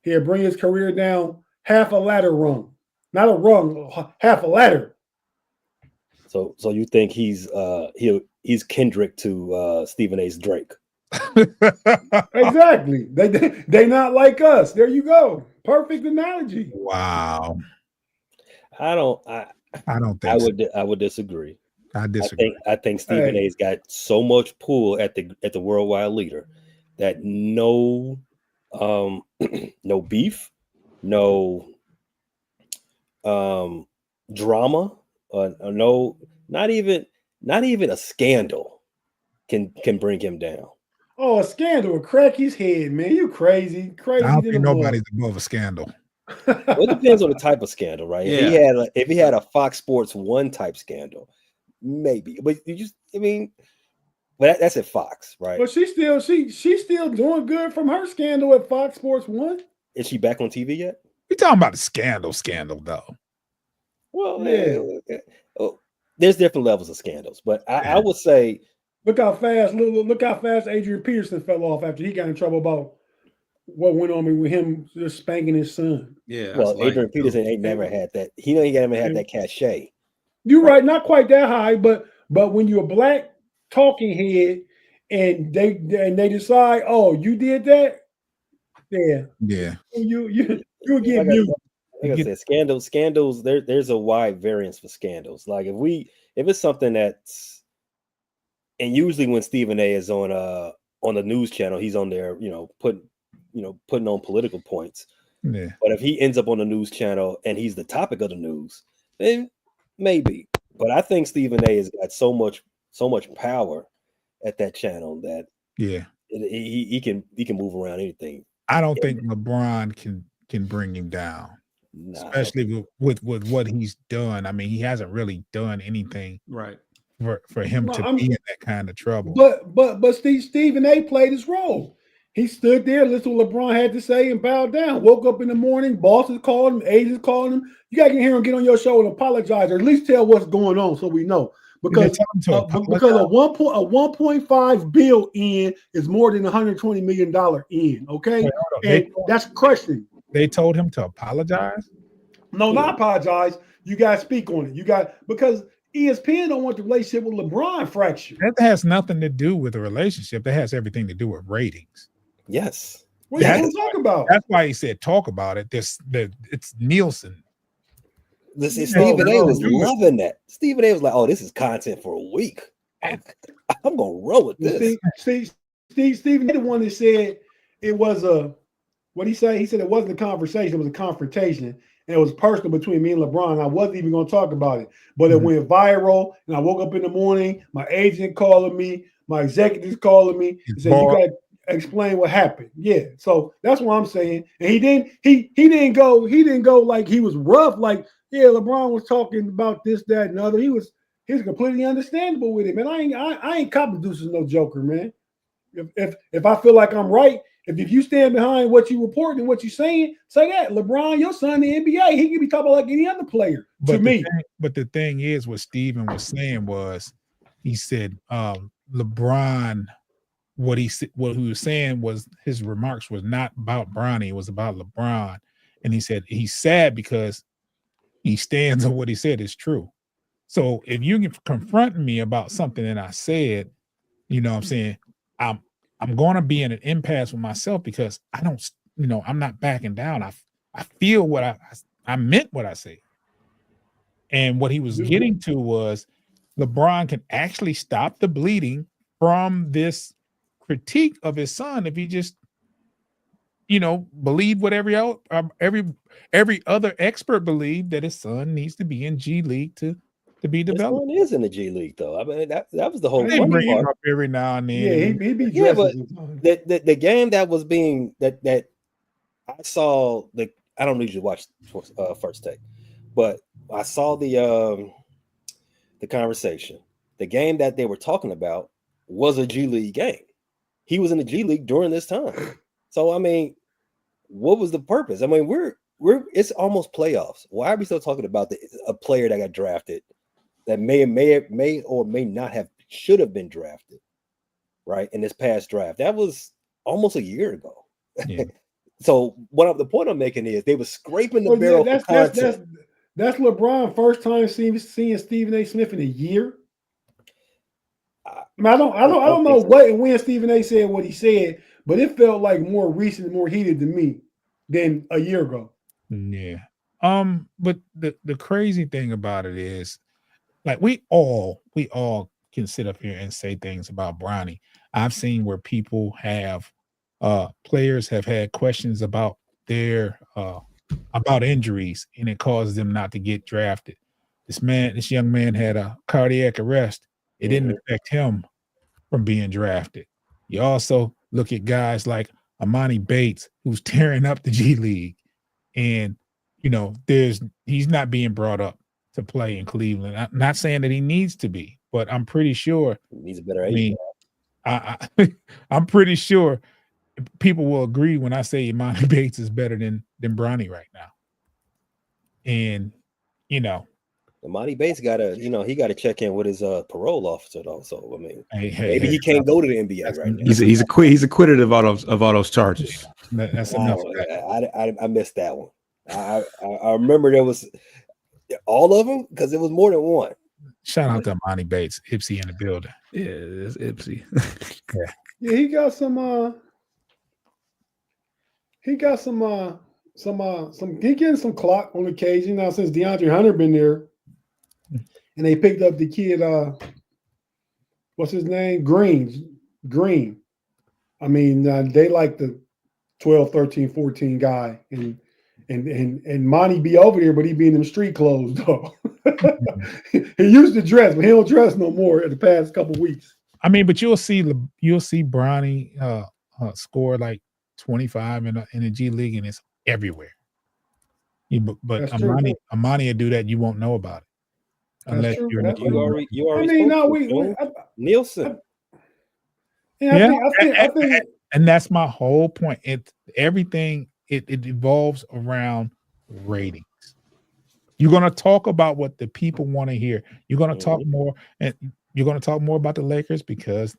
He'll bring his career down half a ladder rung. Not a rung, half a ladder. So you think he's Kendrick to Stephen A's Drake? Exactly. They not like us. There you go. Perfect analogy. Wow. I don't think I would disagree. I disagree. I think Stephen A's got so much pull at the worldwide leader that no beef, no drama no, not even a scandal can bring him down. Oh, a scandal will crack his head, man. You crazy, I crazy don't than think a nobody's above a scandal. Well, it depends on the type of scandal, right? Yeah. If he had a Fox Sports 1 type scandal, maybe. But but that's at Fox, right? But she's still doing good from her scandal at Fox Sports 1. Is she back on TV yet? We talking about a scandal though. Well, Yeah. There's different levels of scandals, but I would say look how fast Adrian Peterson fell off after he got in trouble about what went on with him just spanking his son. Yeah. Well, Adrian Peterson ain't never had that. He never had that cachet. You're right, not quite that high, but when you're a black talking head and they decide, oh, you did that, yeah, you get muted. Like I said, scandals. There's a wide variance for scandals. Like if it's something that's, and usually when Stephen A. is on the news channel, he's on there, putting on political points. Yeah. But if he ends up on the news channel and he's the topic of the news, then maybe. But I think Stephen A. has got so much power at that channel that he can move around anything. I don't think LeBron can bring him down, especially with what he's done. I mean, he hasn't really done anything right for him to be in that kind of trouble. But Stephen A. played his role. He stood there, listened to what LeBron had to say, and bowed down. Woke up in the morning, bosses called him, agents called him. You got to hear him get on your show and apologize, or at least tell what's going on so we know. Because a 1.5 bill in is more than $120 million in. Okay, and that's crushing. They told him to apologize. No, not apologize. You got to speak on it. Because ESPN don't want the relationship with LeBron fractured. That has nothing to do with the relationship. That has everything to do with ratings. Yes. What are you going to talk about? That's why he said talk about it. It's Nielsen. Stephen A. was loving that. Stephen A. was like, "Oh, this is content for a week. I'm gonna roll with this." Stephen, the one that said it was what he said. He said it wasn't a conversation; it was a confrontation, and it was personal between me and LeBron. I wasn't even going to talk about it, but it went viral. And I woke up in the morning, my agent calling me, my executives calling me, and said, "You got to explain what happened." Yeah, so that's what I'm saying. And he didn't go like he was rough, like. Yeah, LeBron was talking about this, that, and other. He was completely understandable with it, man. I ain't cop producers no joker, man. If I feel like I'm right, if you stand behind what you reporting and what you saying, say that. LeBron, your son in the NBA, he can be talking like any other player. But the thing is, what Steven was saying was, he said LeBron. What he was saying was his remarks was not about Bronny, it was about LeBron, and he said he's sad because he stands on what he said is true. So if you can confront me about something that I said, you know what I'm saying, I'm going to be in an impasse with myself because I don't, I'm not backing down. I feel what I meant what I said. And what he was getting to was LeBron can actually stop the bleeding from this critique of his son if he just believe what every other expert believed, that his son needs to be in G League to be developed. His son is in the G League though. I mean that was the whole they funny bring part. him up every now and then. Yeah, he be but the game that was being that I saw I don't usually watch First Take, but I saw the conversation. The game that they were talking about was a G League game. He was in the G League during this time. So I mean, what was the purpose? I mean, it's almost playoffs. Why are we still talking about a player that got drafted that may or may not have should have been drafted, right? In this past draft. That was almost a year ago. Yeah. So the point I'm making is they were scraping the barrel for content. That's LeBron first time seeing Stephen A. Smith in a year. I don't know what and when Stephen A. said what he said, but it felt like more recent and more heated to me than a year ago. Yeah. But the crazy thing about it is, like, we all can sit up here and say things about Bronny. I've seen where people have players have had questions about their about injuries, and it caused them not to get drafted. this young man had a cardiac arrest. It didn't affect him from being drafted. You also look at guys like Amani Bates, who's tearing up the G League, and he's not being brought up to play in Cleveland. I'm not saying that he needs to be, but I'm pretty sure He needs a better age. I'm pretty sure people will agree when I say Imani Bates is better than Bronny right now. And Imani Bates he got to check in with his parole officer though. So I mean, hey, maybe he can't go to the NBA right now. He's acquitted of all those charges. That's enough. I missed that one. I remember there was all of them because it was more than one. Shout out to Imani Bates, Ipsy in the building. Yeah, it's Ipsy. Yeah, he got some. He getting some clock on occasion now since DeAndre Hunter been there, and they picked up the kid. What's his name? Green. I mean, they like the 12, 13, 14 guy, and Monty be over there, but he be in them street clothes though. He used to dress, but he don't dress no more in the past couple of weeks. I mean, but you'll see Bronny score like 25 in the G League, and it's everywhere. But Amani will do that, you won't know about it unless you're. You already. Nielsen. I think, and that's my whole point. Everything evolves around ratings. You're going to talk about what the people want to hear. You're going to talk more, and you're going to talk more about the Lakers because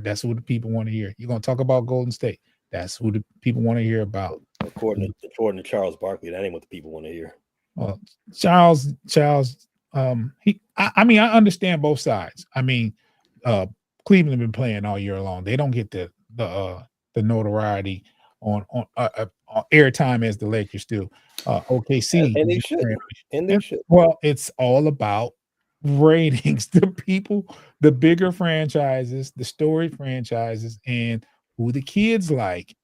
that's what the people want to hear. You're going to talk about Golden State. That's who the people want to hear about. According to Charles Barkley, that ain't what the people want to hear. Well, Charles, I mean, I understand both sides. I mean, Cleveland been playing all year long. They don't get the notoriety on airtime as the Lakers do. OKC, and they should. And they should. Well, it's all about ratings. The people, the bigger franchises, the storied franchises, and who the kids like.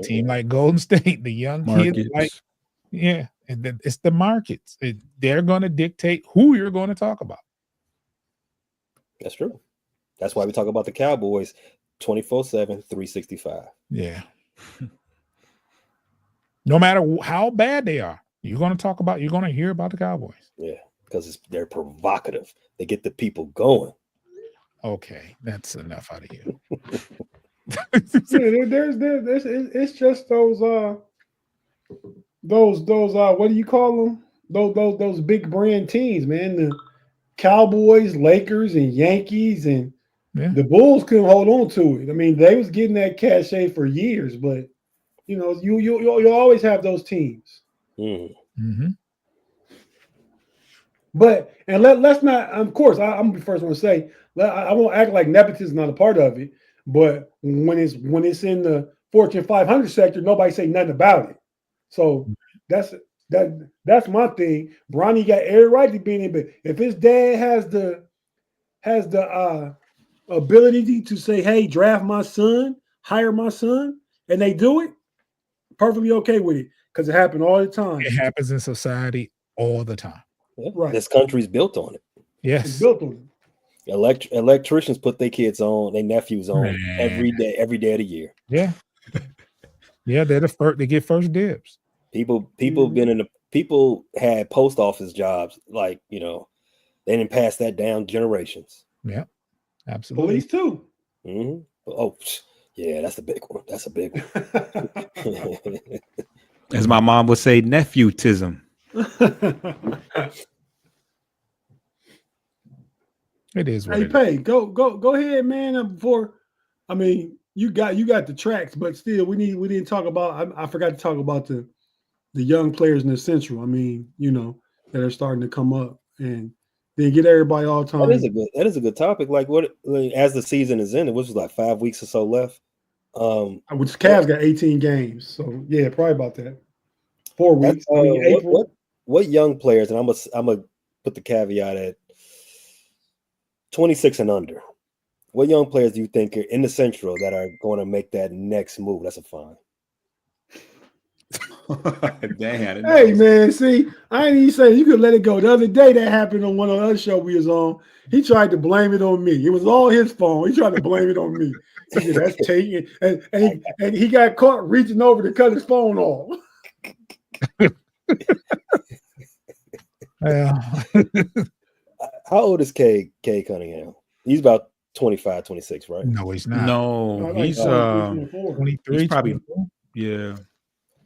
Team like Golden State, the young markets. Kids like, and it's the markets. They're going to dictate who you're going to talk about. That's true. That's why we talk about the Cowboys 24/7, 365. Yeah. No matter how bad they are, you're going to hear about the Cowboys. Yeah, because they're provocative. They get the people going. Okay, that's enough out of you. It's just those what do you call them? Those big brand teams, man. The Cowboys, Lakers, and Yankees, and the Bulls couldn't hold on to it. I mean, they was getting that cachet for years, but you always have those teams. Mm-hmm. But let's not. Of course, I'm the first one to say I won't act like nepotism is not a part of it. But when it's in the Fortune 500 sector, nobody say nothing about it. So that's my thing. Bronny got every right to be in it, but if his dad has the ability to say, "Hey, draft my son, hire my son," and they do it, perfectly okay with it because it happened all the time. It happens in society all the time. Yeah, right. This country's built on it. Yes, it's built on it. Electricians put their kids on, their nephews on every day of the year. Yeah, they're the first. They get first dibs. People people had post office jobs, like they didn't pass that down generations. Yeah, absolutely. Police too. Mm-hmm. Oh, yeah, that's a big one. That's a big one. As my mom would say, nephewtism. It is. Hey, Pay, go ahead, man. Before, I mean, you got the tracks, but still, we didn't talk about. I forgot to talk about the young players in the Central. I mean, that are starting to come up, and then get everybody all the time. That is a good topic. Like as the season is in, it was like 5 weeks or so left. Which Cavs got 18 games, so yeah, probably about that. 4 weeks. April. What young players? And I'm gonna put the caveat at 26 and under. What young players do you think are in the Central that are going to make that next move? That's a fine. Damn. Hey, man, see, I ain't even saying you could let it go. The other day that happened on one of the other show we was on. He tried to blame it on me. It was all his phone. He tried to blame it on me. He said, that's taking. And he got caught reaching over to cut his phone off. How old is Cade Cunningham? He's about 25, 26, right? No, he's not. No, he's 23, he's probably 24. yeah.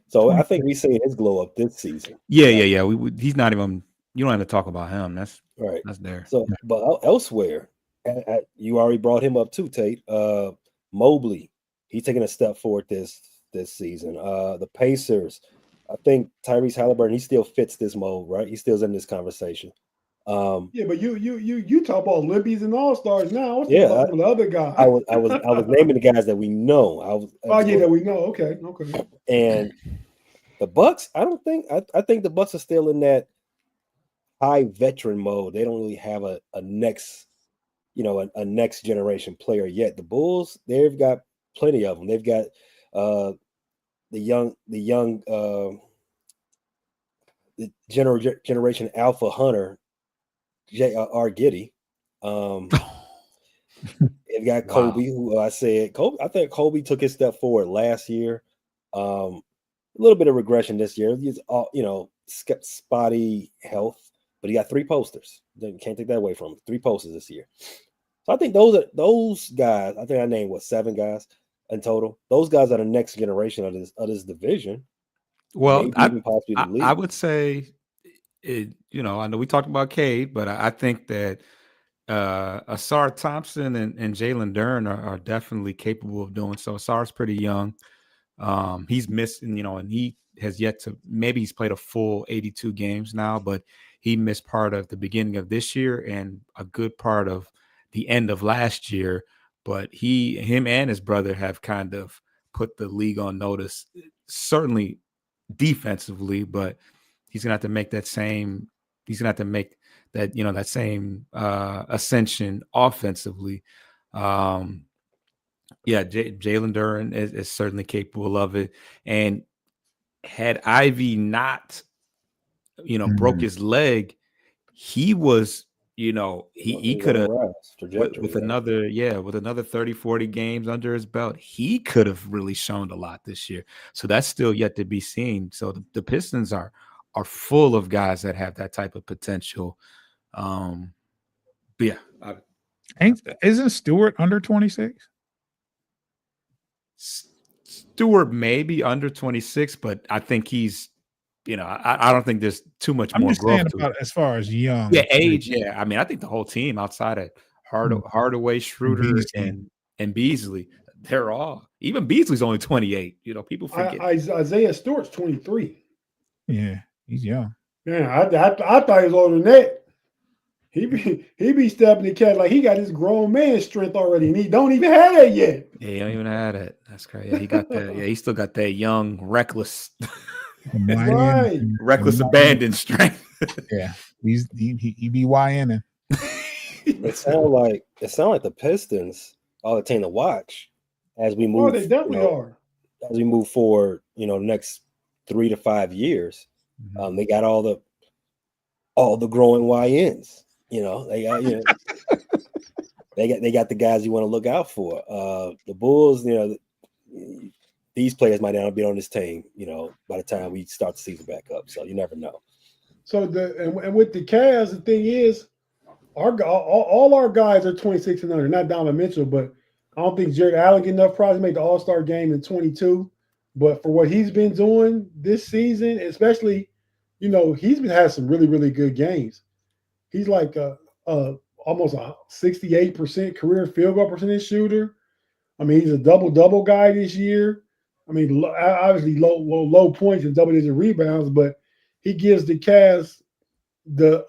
So I think we seen his glow up this season. Yeah. He's not even. You don't have to talk about him. That's Right. That's there. So, but elsewhere, you already brought him up too, Tate. Mobley, he's taking a step forward this season. The Pacers, I think Tyrese Halliburton, he still fits this mold, right? He still's in this conversation. Yeah, but you talk about Olympians and All Stars now. Yeah, about some of the other guys. I was naming the guys that we know. That we know. Okay. And the Bucks, I think the Bucks are still in that high veteran mode. They don't really have a next, a next generation player yet. The Bulls, they've got plenty of them. They've got the generation alpha hunter, J.R. Giddy. They've got Kobe, who I think Kobe took his step forward last year. A little bit of regression this year. He's spotty health, but he got 3 posters. Can't take that away from him. 3 posters this year. So I think those guys. I think I named 7 guys in total. Those guys are the next generation of this division. Well, I would say, I know we talked about Cade, but I think that Asar Thompson and Jalen Duren are definitely capable of doing so. Asar's pretty young. He's missing, and he has yet to, maybe he's played a full 82 games now, but he missed part of the beginning of this year and a good part of the end of last year. But him and his brother have kind of put the league on notice, certainly defensively, but he's gonna have to make that same ascension offensively. Jalen Duren is certainly capable of it. And had Ivy not, broke his leg, he was, he could have with another 30, 40 games under his belt, he could have really shown a lot this year. So that's still yet to be seen. So the Pistons are full of guys that have that type of potential. But yeah. Isn't Stewart under 26? Stewart may be under 26, but I think he's, I don't think there's too much more growth to it. As far as young. Yeah, age, yeah. I mean, I think the whole team outside of Hardaway, Schroeder, and Beasley, they're all, even Beasley's only 28. People forget. Isaiah Stewart's 23. Yeah, he's young. Yeah, I thought he was older than that. He be stepping the cat like he got his grown man strength already, and he don't even have that yet. Yeah, he don't even have that. That's crazy. Yeah, he got that. Yeah, he still got that young, reckless, reckless abandon strength. Yeah, he be YNing. It sound like the Pistons are the team to watch as we move. Oh, they definitely are. As we move forward, the next 3 to 5 years, they got all the growing YNs. They got the guys you want to look out for. The Bulls, these players might not be on this team, by the time we start the season back up. So you never know. So and with the Cavs, the thing is, all our guys are 26 and under. Not Donovan Mitchell, but I don't think Jared Allen get enough probably to make the All-Star game in 22. But for what he's been doing this season, especially, he's been having some really, really good games. He's like almost a 68% career field goal percentage shooter. I mean, he's a double-double guy this year. I mean, obviously low points and double-digit rebounds, but he gives the Cavs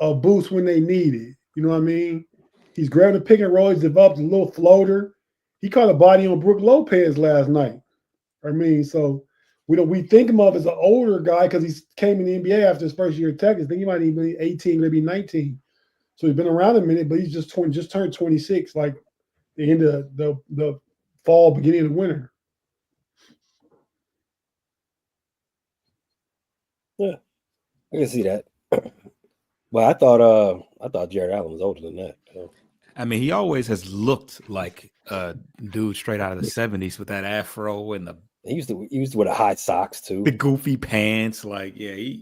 a boost when they need it. You know what I mean? He's grabbing the pick and roll. He's developed a little floater. He caught a body on Brook Lopez last night. I mean, so we think him of as an older guy because he came in the NBA after his first year at Texas. I think he might even be 18, maybe 19. So he's been around a minute, but he's just turned 26, like the end of the fall, beginning of the winter. Yeah, I can see that. Well, I thought Jared Allen was older than that. So. I mean, he always has looked like a dude straight out of the 70s with that afro and He used to wear the high socks too. the goofy pants. Like, yeah,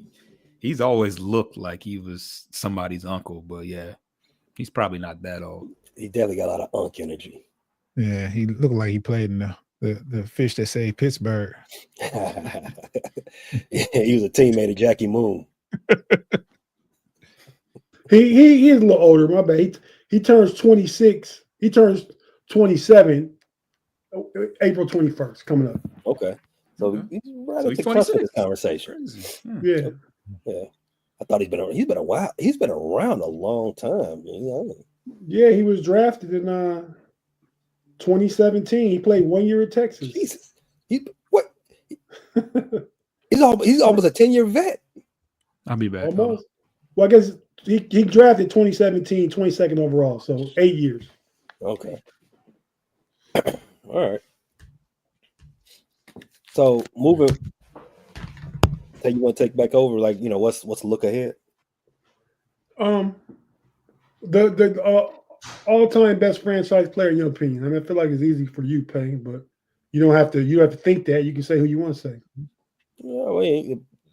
he's always looked like he was somebody's uncle, but yeah, he's probably not that old. He definitely got a lot of unk energy. Yeah, he looked like he played in the Fish That Saved Pittsburgh. Yeah, he was a teammate of Jackie Moon. He is a little older. My bad. He turns 26. He turns 27. April 21st coming up. Okay, so he's right at the cusp of this conversation. Yeah. Yeah. I thought he's been a while. He's been around a long time. You know? Yeah, he was drafted in 2017. He played 1 year at Texas. Jesus, what? He's almost a 10-year vet. I'll be back. Almost. Well, I guess he drafted 2017, 22nd overall, so 8 years. Okay. All right. So moving. Hey, you want to take back over? Like, what's the look ahead? The all-time best franchise player in your opinion. I mean, I feel like it's easy for you, Payne, but you don't have to think that. You can say who you want to say.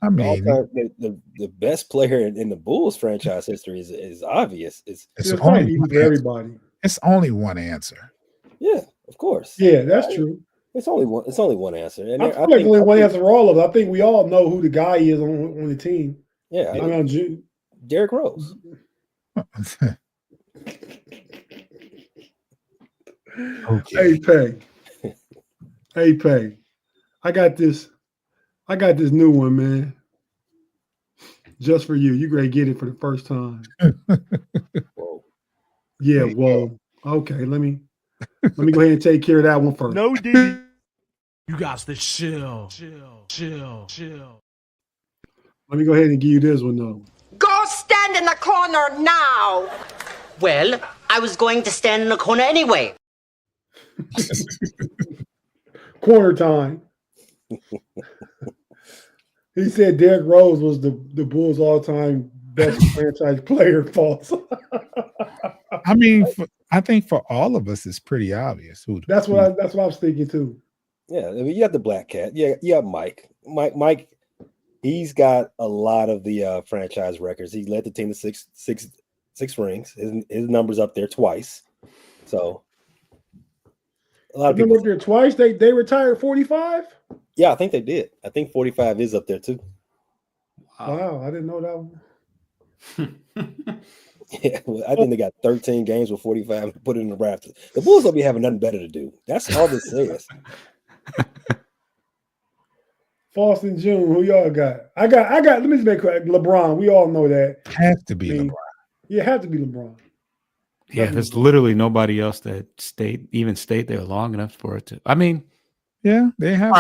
I mean, the best player in the Bulls franchise history is obvious. It's only easy for everybody. It's only one answer. Yeah, of course. Yeah, that's true. It's only one answer. And I feel like only one answer for all of it. I think we all know who the guy is on the team. Yeah, I know Derrick Rose. Okay. Hey, Pay. I got this new one, man. Just for you. You gonna get it for the first time. Whoa. Yeah, whoa. Okay, let me go ahead and take care of that one first. No, D. You got to chill. Let me go ahead and give you this one though. Go stand in the corner now. Well, I was going to stand in the corner anyway. Corner time. He said Derrick Rose was the Bulls' all-time best franchise player. False. I mean, I think for all of us, it's pretty obvious who. That's what I was thinking too. Yeah, I mean, you have the Black Cat. Yeah, you have Mike. Mike. He's got a lot of the franchise records. He led the team to six rings. His number's up there twice. So a lot of people up there twice. They retired 45. Yeah, I think they did. I think 45 is up there too. Wow, I didn't know that one. Yeah, well, I think they got 13 games with 45 and put it in the rafters. The Bulls don't be having nothing better to do. That's all this says. False and June, who y'all got? I got. Let me just make correct. LeBron. We all know that. Has to be LeBron. Yeah, it has to be LeBron. Yeah, there's literally nobody else that stayed there long enough for it to. I mean, yeah, they have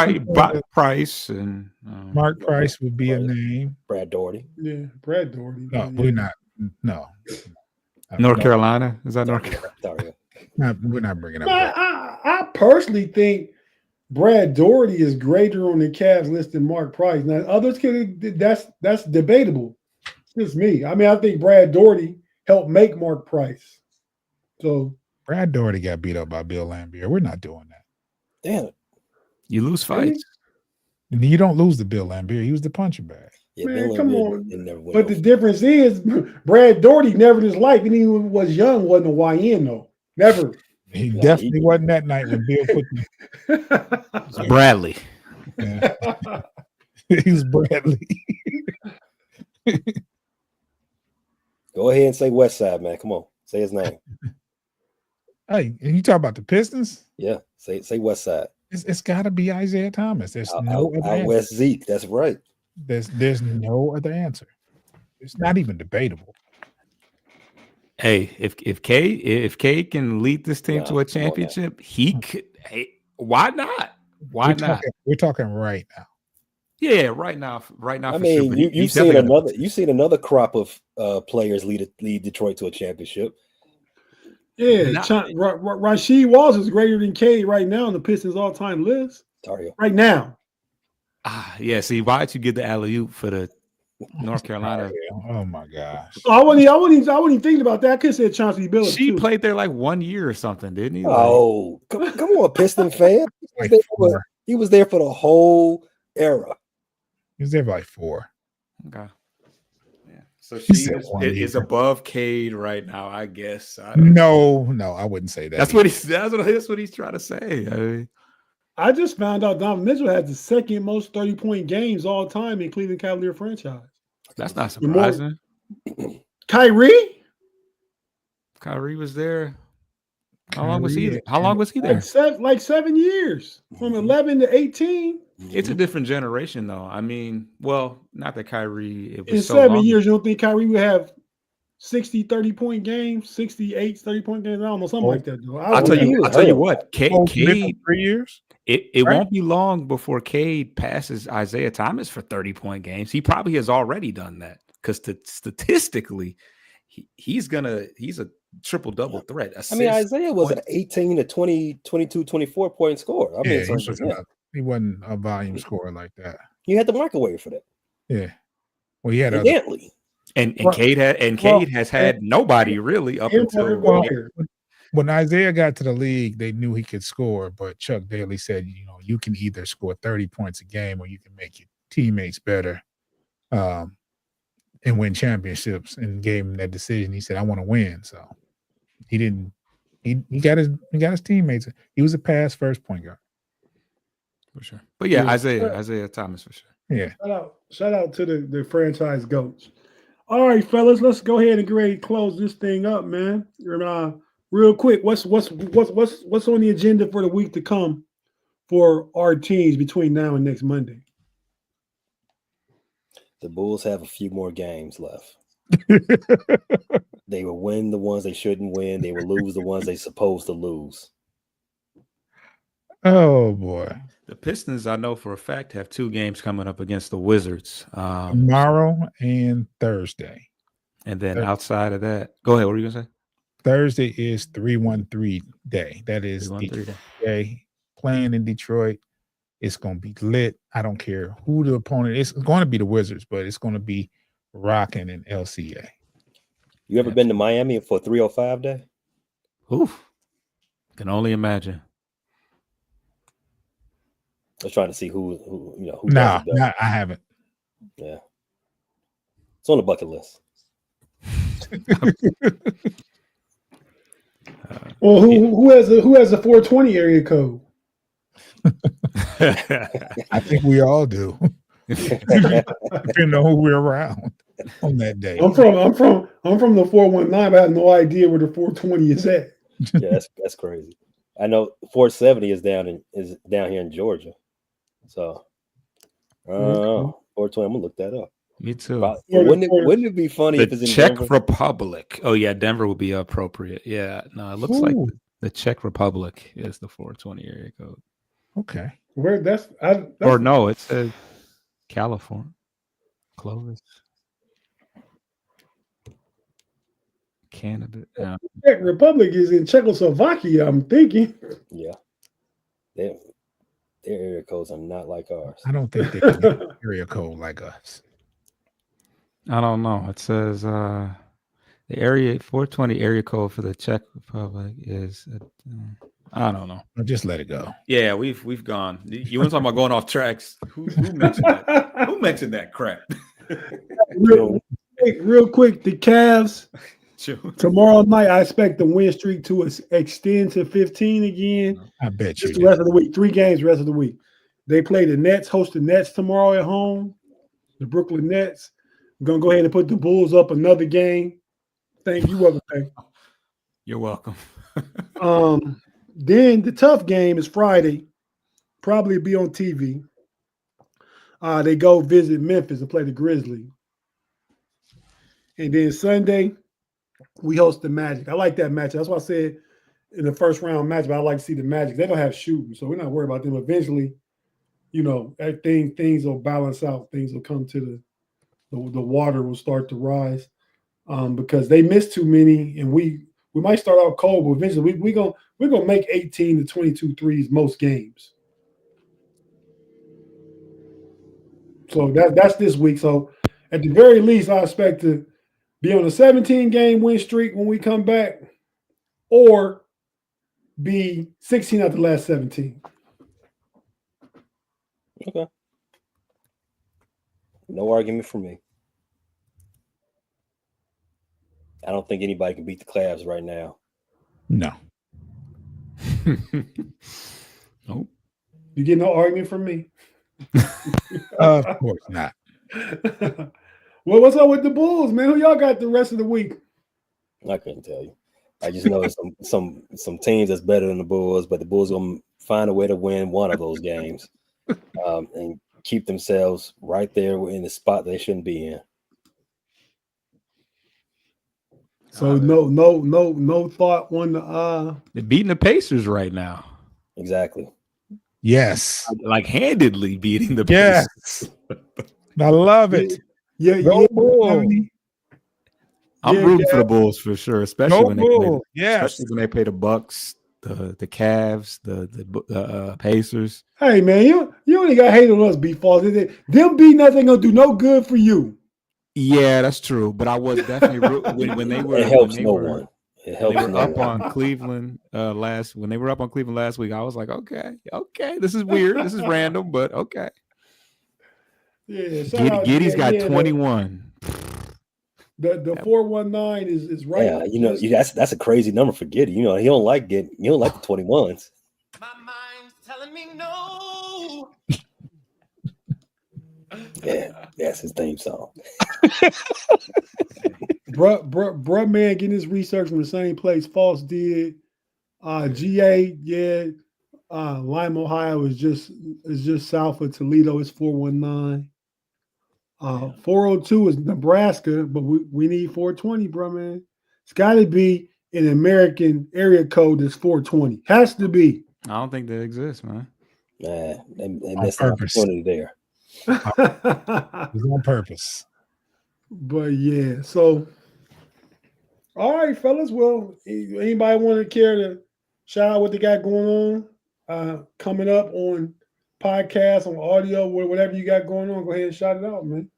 Price and Mark Price would be a name. Brad Daugherty. Yeah, Brad Daugherty. No, we're not. No. North Carolina, is that North Carolina? We're not bringing up. I personally think Brad Daugherty is greater on the Cavs list than Mark Price. Now, others that's debatable. It's just me. I mean, I think Brad Daugherty helped make Mark Price. So Brad Daugherty got beat up by Bill Laimbeer. We're not doing that. Damn it. You lose fights. You don't lose to Bill Laimbeer. He was the puncher bag. Yeah, man, come on. But the difference is Brad Daugherty never in his life, and he was young, wasn't a YN though. Never. He definitely wasn't that night when Bill put the Bradley. Yeah. He was Bradley. Go ahead and say West Side, man. Come on. Say his name. Hey, you talk about the Pistons? Yeah. Say West Side. It's got to be Isaiah Thomas. There's no other answer. West Zeke. That's right. There's no other answer. It's not even debatable. Hey, if K can lead this team to a championship, he could. Hey, why not? Why not? We're talking right now. Yeah, right now. I mean, sure, you've seen another crop of players lead Detroit to a championship. Yeah, Rasheed Wallace is greater than K right now on the Pistons all-time list. Dario. Right now. Yeah. See, why'd you get the alley-oop for the North Carolina. Oh my gosh. I wasn't even thinking about that. I could say Chauncey Billups. She too. played there like 1 year or something, didn't he? Oh, come on, Piston fan. Like He was there for the whole era. He was there for like 4. Okay. Yeah. So He she said 1 year. is above Cade right now, I guess. No, I wouldn't say that. That's what he's trying to say. I mean, I just found out Donovan Mitchell has the second most 30-point games all time in Cleveland Cavalier franchise. that's not surprising. Kyrie was there. How long was he there? like 7 years, from 11 to 18. It's a different generation, though. I mean, well, not that Kyrie. It was In so 7 long. years, you don't think Kyrie would have 60 30-point games, 68 30-point games? I don't know, something like that. Though. I'll tell you what, Cade. 3 years. It Right? won't be long before Cade passes Isaiah Thomas for 30-point games. He probably has already done that because statistically, he's a triple-double threat. I mean, Isaiah was an 18 to 20, 22, 24-point scorer. I mean, he wasn't a volume scorer like that. You had the microwave for that. Yeah. Well, he had And Dantley. And Cade has had nobody really up until when Isaiah got to the league, they knew he could score, but Chuck Daly said, you can either score 30 points a game or you can make your teammates better and win championships, and gave him that decision. He said, I want to win. So he didn't he got his teammates. He was a pass first point guard. For sure. But yeah, Isaiah Thomas for sure. Yeah. Shout out to the franchise goats. All right, fellas, let's go ahead and get ready to close this thing up, man. Real quick, what's on the agenda for the week to come for our teams between now and next Monday? The Bulls have a few more games left. They will win the ones they shouldn't win. They will lose the ones they're supposed to lose. Oh boy. The Pistons, I know for a fact, have 2 games coming up against the Wizards. Tomorrow and Thursday. And then outside of that, go ahead. What were you gonna say? Thursday is 3-1-3 day. That is the day playing in Detroit. It's going to be lit. I don't care who the opponent is. It's going to be the Wizards, but it's going to be rocking in LCA. You ever been to Miami for 305 day? Oof. Can only imagine. I was trying to see who No, I haven't. Yeah. It's on the bucket list. Well, who has a 420 area code? I think we all do. Depending on who we're around on that day. I'm from the 419, but I have no idea where the 420 is at. Yeah, that's crazy. I know 470 is down here in Georgia. So 420, I'm gonna look that up. Me too. Wouldn't it be funny if it's in Czech Denver? Republic? Oh yeah, Denver would be appropriate. Yeah, no, it looks like the Czech Republic is the 420 area code. Okay. Where that's or no, it says California. Clovis. Canada. Czech Republic is in Czechoslovakia, I'm thinking. Yeah. Their area codes are not like ours. I don't think they have an area code like us. I don't know. It says the area 420 area code for the Czech Republic is I don't know. Just let it go. Yeah, we've gone. You want to talk about going off tracks? Who mentioned that? Who mentioned that crap? Real quick, the Cavs tomorrow night. I expect the win streak to extend to 15 again. I bet you. Just the rest of the week, 3 games, rest of the week. They play the Nets, host the Nets tomorrow at home. The Brooklyn Nets. I'm gonna go ahead and put the Bulls up another game. Thank you, welcome. You're welcome. Then the tough game is Friday. Probably be on TV. They go visit Memphis and play the Grizzlies. And then Sunday, we host the Magic. I like that match. That's why I said in the first round match, but I like to see the Magic. They don't have shooting, so we're not worried about them. Eventually, things will balance out. Things will come to the water will start to rise because they missed too many, and we might start out cold, but eventually we're gonna make 18 to 22 threes most games. So that's this week. So at the very least, I expect to be on a 17-game win streak when we come back, or be 16 out the last 17. Okay. No argument for me. I don't think anybody can beat the Cavs right now. No. Nope. You get no argument from me. Of course not. Well, what's up with the Bulls, man? Who y'all got the rest of the week? I couldn't tell you. I just know some teams that's better than the Bulls, but the Bulls gonna find a way to win one of those games, and keep themselves right there in the spot they shouldn't be in. So no thought on the They're beating the Pacers right now. Exactly. Yes. Like handedly beating the Yes. Pacers. I love it. yeah. Go Bulls. I'm Yeah, rooting for yeah. the Bulls for sure, especially Go when they play. Bulls. Yes. Especially when they play the Bucks, the Cavs, the Pacers. Hey man, you only got hate on us, B-Falls. Them beating us ain't gonna do no good for you. Yeah, that's true. But I was definitely when they were It helps when they no were, one. It when helps they were no up one. on Cleveland when they were up on Cleveland last week. I was like, okay, this is weird. This is random, but okay. Yeah, shout out, Giddy's got yeah, 21. The 419 is right. Yeah, you know, that's a crazy number for Giddy. You know, he don't like the 21s. My mind's telling me no. Yeah, that's his theme song. Bruh man getting his research from the same place False did. GA, yeah. Lima, Ohio is just south of Toledo. It's 419. 402 is Nebraska, but we need 420, bro, man. It's got to be an American area code that's 420. Has to be. I don't think that exists, man. They missed an opportunity there. It's on purpose. But yeah, so all right, fellas. Well, anybody want to care to shout out what they got going on coming up on podcast, on audio, whatever you got going on? Go ahead and shout it out, man.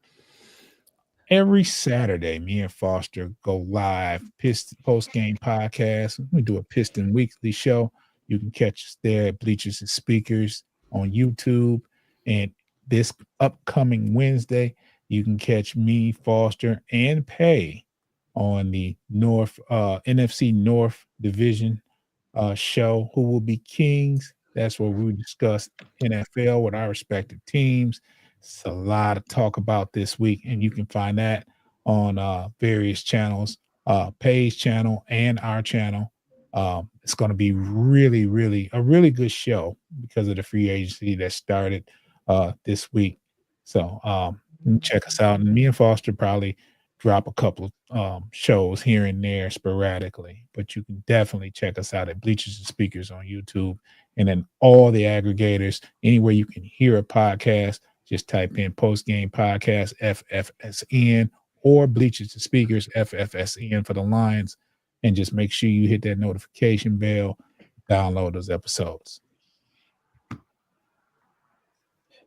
Every Saturday, me and Foster go live post game podcast. We do a Piston Weekly show. You can catch us there at Bleachers and Speakers on YouTube. And this upcoming Wednesday, you can catch me, Foster, and Pay on the NFC North Division show, Who Will Be Kings. That's where we discuss NFL with our respective teams. It's a lot of talk about this week, and you can find that on various channels, Page channel and our channel. It's going to be really, really a really good show because of the free agency that started this week. So check us out. And me and Foster probably drop a couple shows here and there sporadically, but you can definitely check us out at Bleachers and Speakers on YouTube, and then all the aggregators, anywhere you can hear a podcast. Just type in Post Game Podcast FFSN or Bleachers and Speakers FFSN for the Lions, and just make sure you hit that notification bell, download those episodes.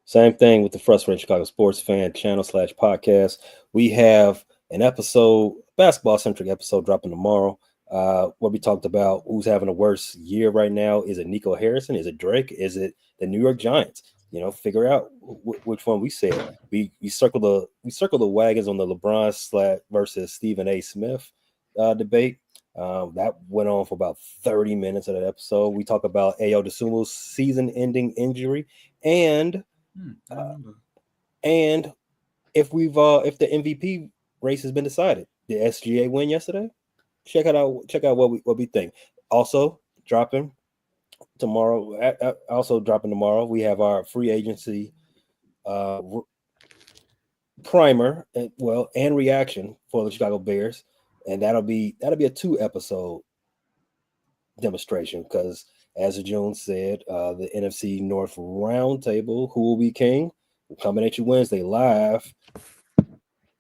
Same thing with the Frustrated Chicago Sports Fan channel /podcast. We have an episode, basketball-centric episode dropping tomorrow, where we talked about who's having a worse year right now. Is it Nico Harrison? Is it Drake? Is it the New York Giants? You know, figure out which one we said. We circle the wagons on the LeBron versus Stephen A. Smith debate. That went on for about 30 minutes of that episode. We talk about Ayo Dosunmu's season-ending injury, and if the MVP race has been decided. Did SGA win yesterday? Check out what we think. Also dropping tomorrow. We have our free agency primer and reaction for the Chicago Bears, and that'll be a 2-episode demonstration because, as June said, the NFC North Roundtable, Who Will Be King, coming at you Wednesday live.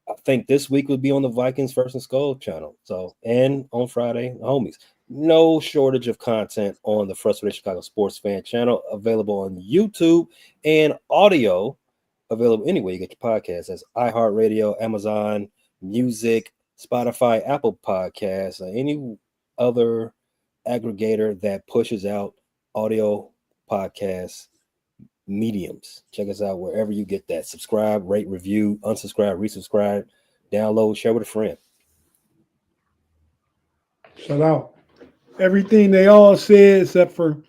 I think this week would be on the Vikings First & Skull channel. So, and on Friday, homies. No shortage of content on the Frustrated Chicago Sports Fan channel, available on YouTube and audio available anywhere you get your podcasts. That's iHeartRadio, Amazon Music, Spotify, Apple Podcasts, or any other aggregator that pushes out audio podcast mediums. Check us out wherever you get that. Subscribe, rate, review, unsubscribe, resubscribe, download, share with a friend. Shout out. Everything they all said, except for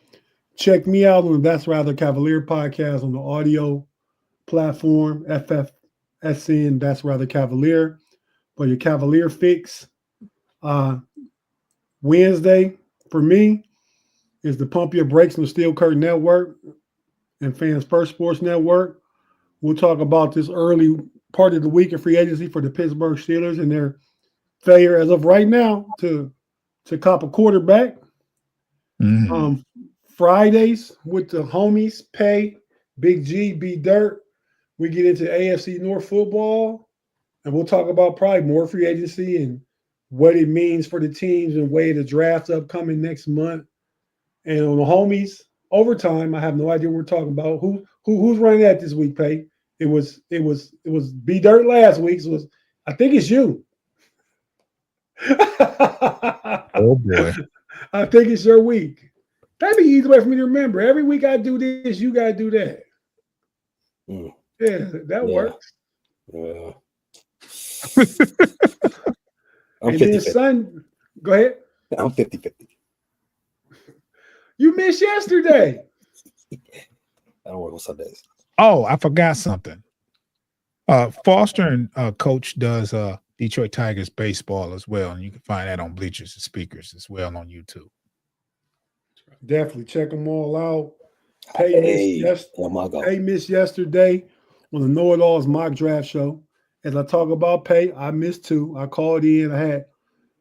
check me out on the That's Rather Cavalier podcast on the audio platform, FFSN, That's Rather Cavalier, for your Cavalier fix. Wednesday, for me, is the Pump Your Brakes on the Steel Curtain Network and Fans First Sports Network. We'll talk about this early part of the week of free agency for the Pittsburgh Steelers and their failure as of right now to cop a quarterback. Fridays with the homies, Pay, Big G, B Dirt. We get into AFC North football, and we'll talk about probably more free agency and what it means for the teams and way the draft's upcoming next month. And on the homies, overtime, I have no idea what we're talking about. Who's running that this week, Pay? It was B Dirt last week. So I think it's you. Oh boy. I think it's your week. That'd be easy way for me to remember. Every week I do this, you gotta do that. Yeah, that works. Yeah. And then Sun, go ahead. I'm 50-50. You missed yesterday. I don't work on Sundays. Oh, I forgot something. Foster and Coach does Detroit Tigers baseball as well, and you can find that on Bleachers and Speakers as well on YouTube. Definitely check them all out. Pay missed yesterday on the Know It All's mock draft show. As I talk about Pay, I missed too. I called in. I had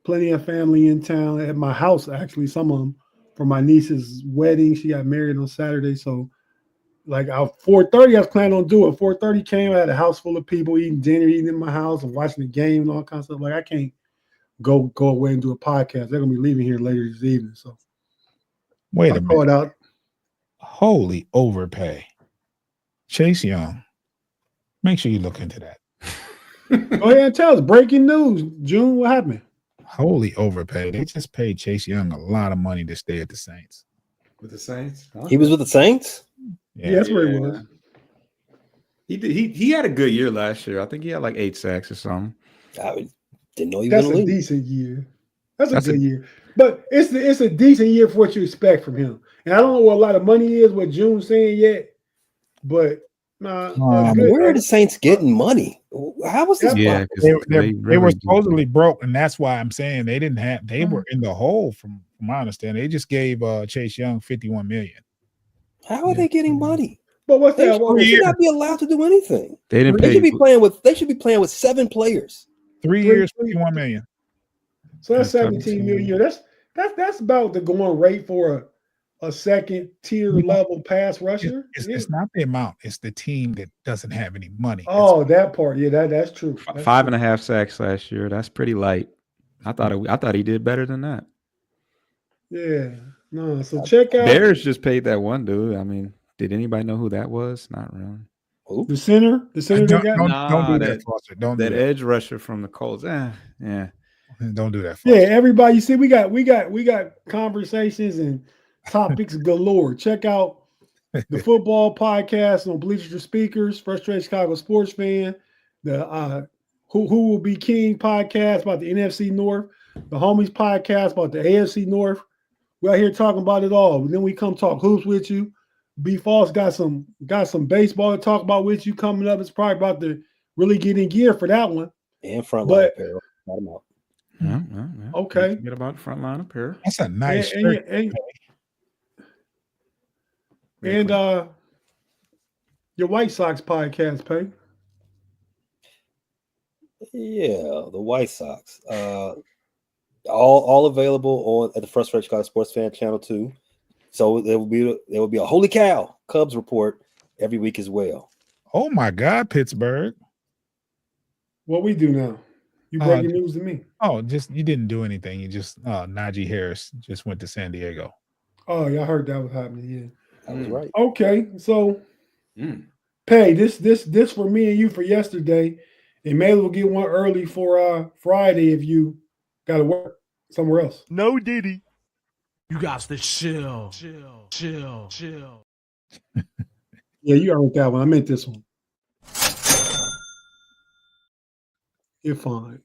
plenty of family in town at my house, actually, some of them for my niece's wedding. She got married on Saturday. So, like, 4:30, I was planning on doing. 4:30 came. I had a house full of people eating dinner, eating in my house, and watching the game and all kinds of stuff. Like, I can't go away and do a podcast. They're going to be leaving here later this evening. So, wait a minute. Out. Holy overpay. Chase Young. Make sure you look into that. Go ahead and tell us. Breaking news. June, what happened? Holy overpay. They just paid Chase Young a lot of money to stay at the Saints. With the Saints? Huh? He was with the Saints? Yeah, that's where he was. He had a good year last year. I think he had like 8 sacks or something. I didn't know he was going to leave. That's a decent year. That's a good year. But it's a decent year for what you expect from him. And I don't know what a lot of money is, what June's saying yet, but where are the Saints getting money? How was this? Yeah, they were supposedly broke, and that's why I'm saying they were in the hole from my understanding. They just gave Chase Young $51 million. How are they getting money? But what's that? They should not be allowed to do anything. They should be playing with 7 players. 3 years, $51 million. So that's $17 million. That's about the going rate for a second tier level pass rusher. It's not the amount; it's the team that doesn't have any money. Oh, that part, yeah, that's true. That's 5.5 sacks last year. That's pretty light. I thought he did better than that. Yeah, no. So check out Bears just paid that one dude. I mean, did anybody know who that was? Not really. Who? The center. Don't do that, Foster. Don't do that. Edge rusher from the Colts. Yeah. Don't do that. Foster. Yeah, everybody. You see, we got conversations and topics galore. Check out the football podcast on Bleachers and Speakers, Frustrated Chicago Sports Fan, the Who Will Be King podcast about the NFC North, the Homies podcast about the AFC North. We're out here talking about it all. And then we come talk hoops with you. B Falls got some baseball to talk about with you coming up. It's probably about to really get in gear for that one. And frontline apparel. Yeah. Okay. Forget about frontline apparel. That's a nice And your White Sox podcast, Pay. Yeah, the White Sox. All available at the Frustrated Chicago Sports Fan channel too. So there will be a holy cow Cubs report every week as well. Oh my God, Pittsburgh! What we do now? You breaking news to me? Oh, just you didn't do anything. You just Najee Harris just went to San Diego. Oh, yeah, I heard that was happening. Yeah. That was right. Okay, so Pay this for me and you for yesterday, and maybe we'll get one early for Friday if you got to work somewhere else. No Diddy. You got to chill. Yeah, you earned that one. I meant this one. You're fine.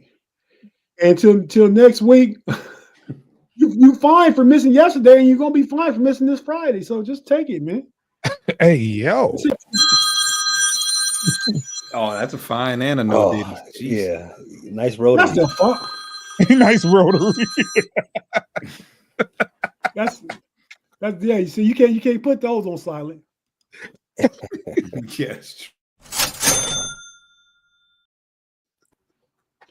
And till next week, you fine for missing yesterday, and you're gonna be fine for missing this Friday. So just take it, man. Hey, yo. Oh, that's a fine and a no Diddy. Jeez. Yeah, nice road. That's the fun. Nice rotary. That's yeah. You see, you can't put those on silent. Yes.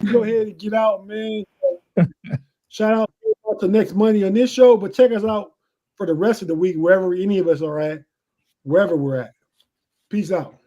You go ahead and get out, man. Shout out to Next Monday on this show, but check us out for the rest of the week, wherever any of us are at, wherever we're at. Peace out.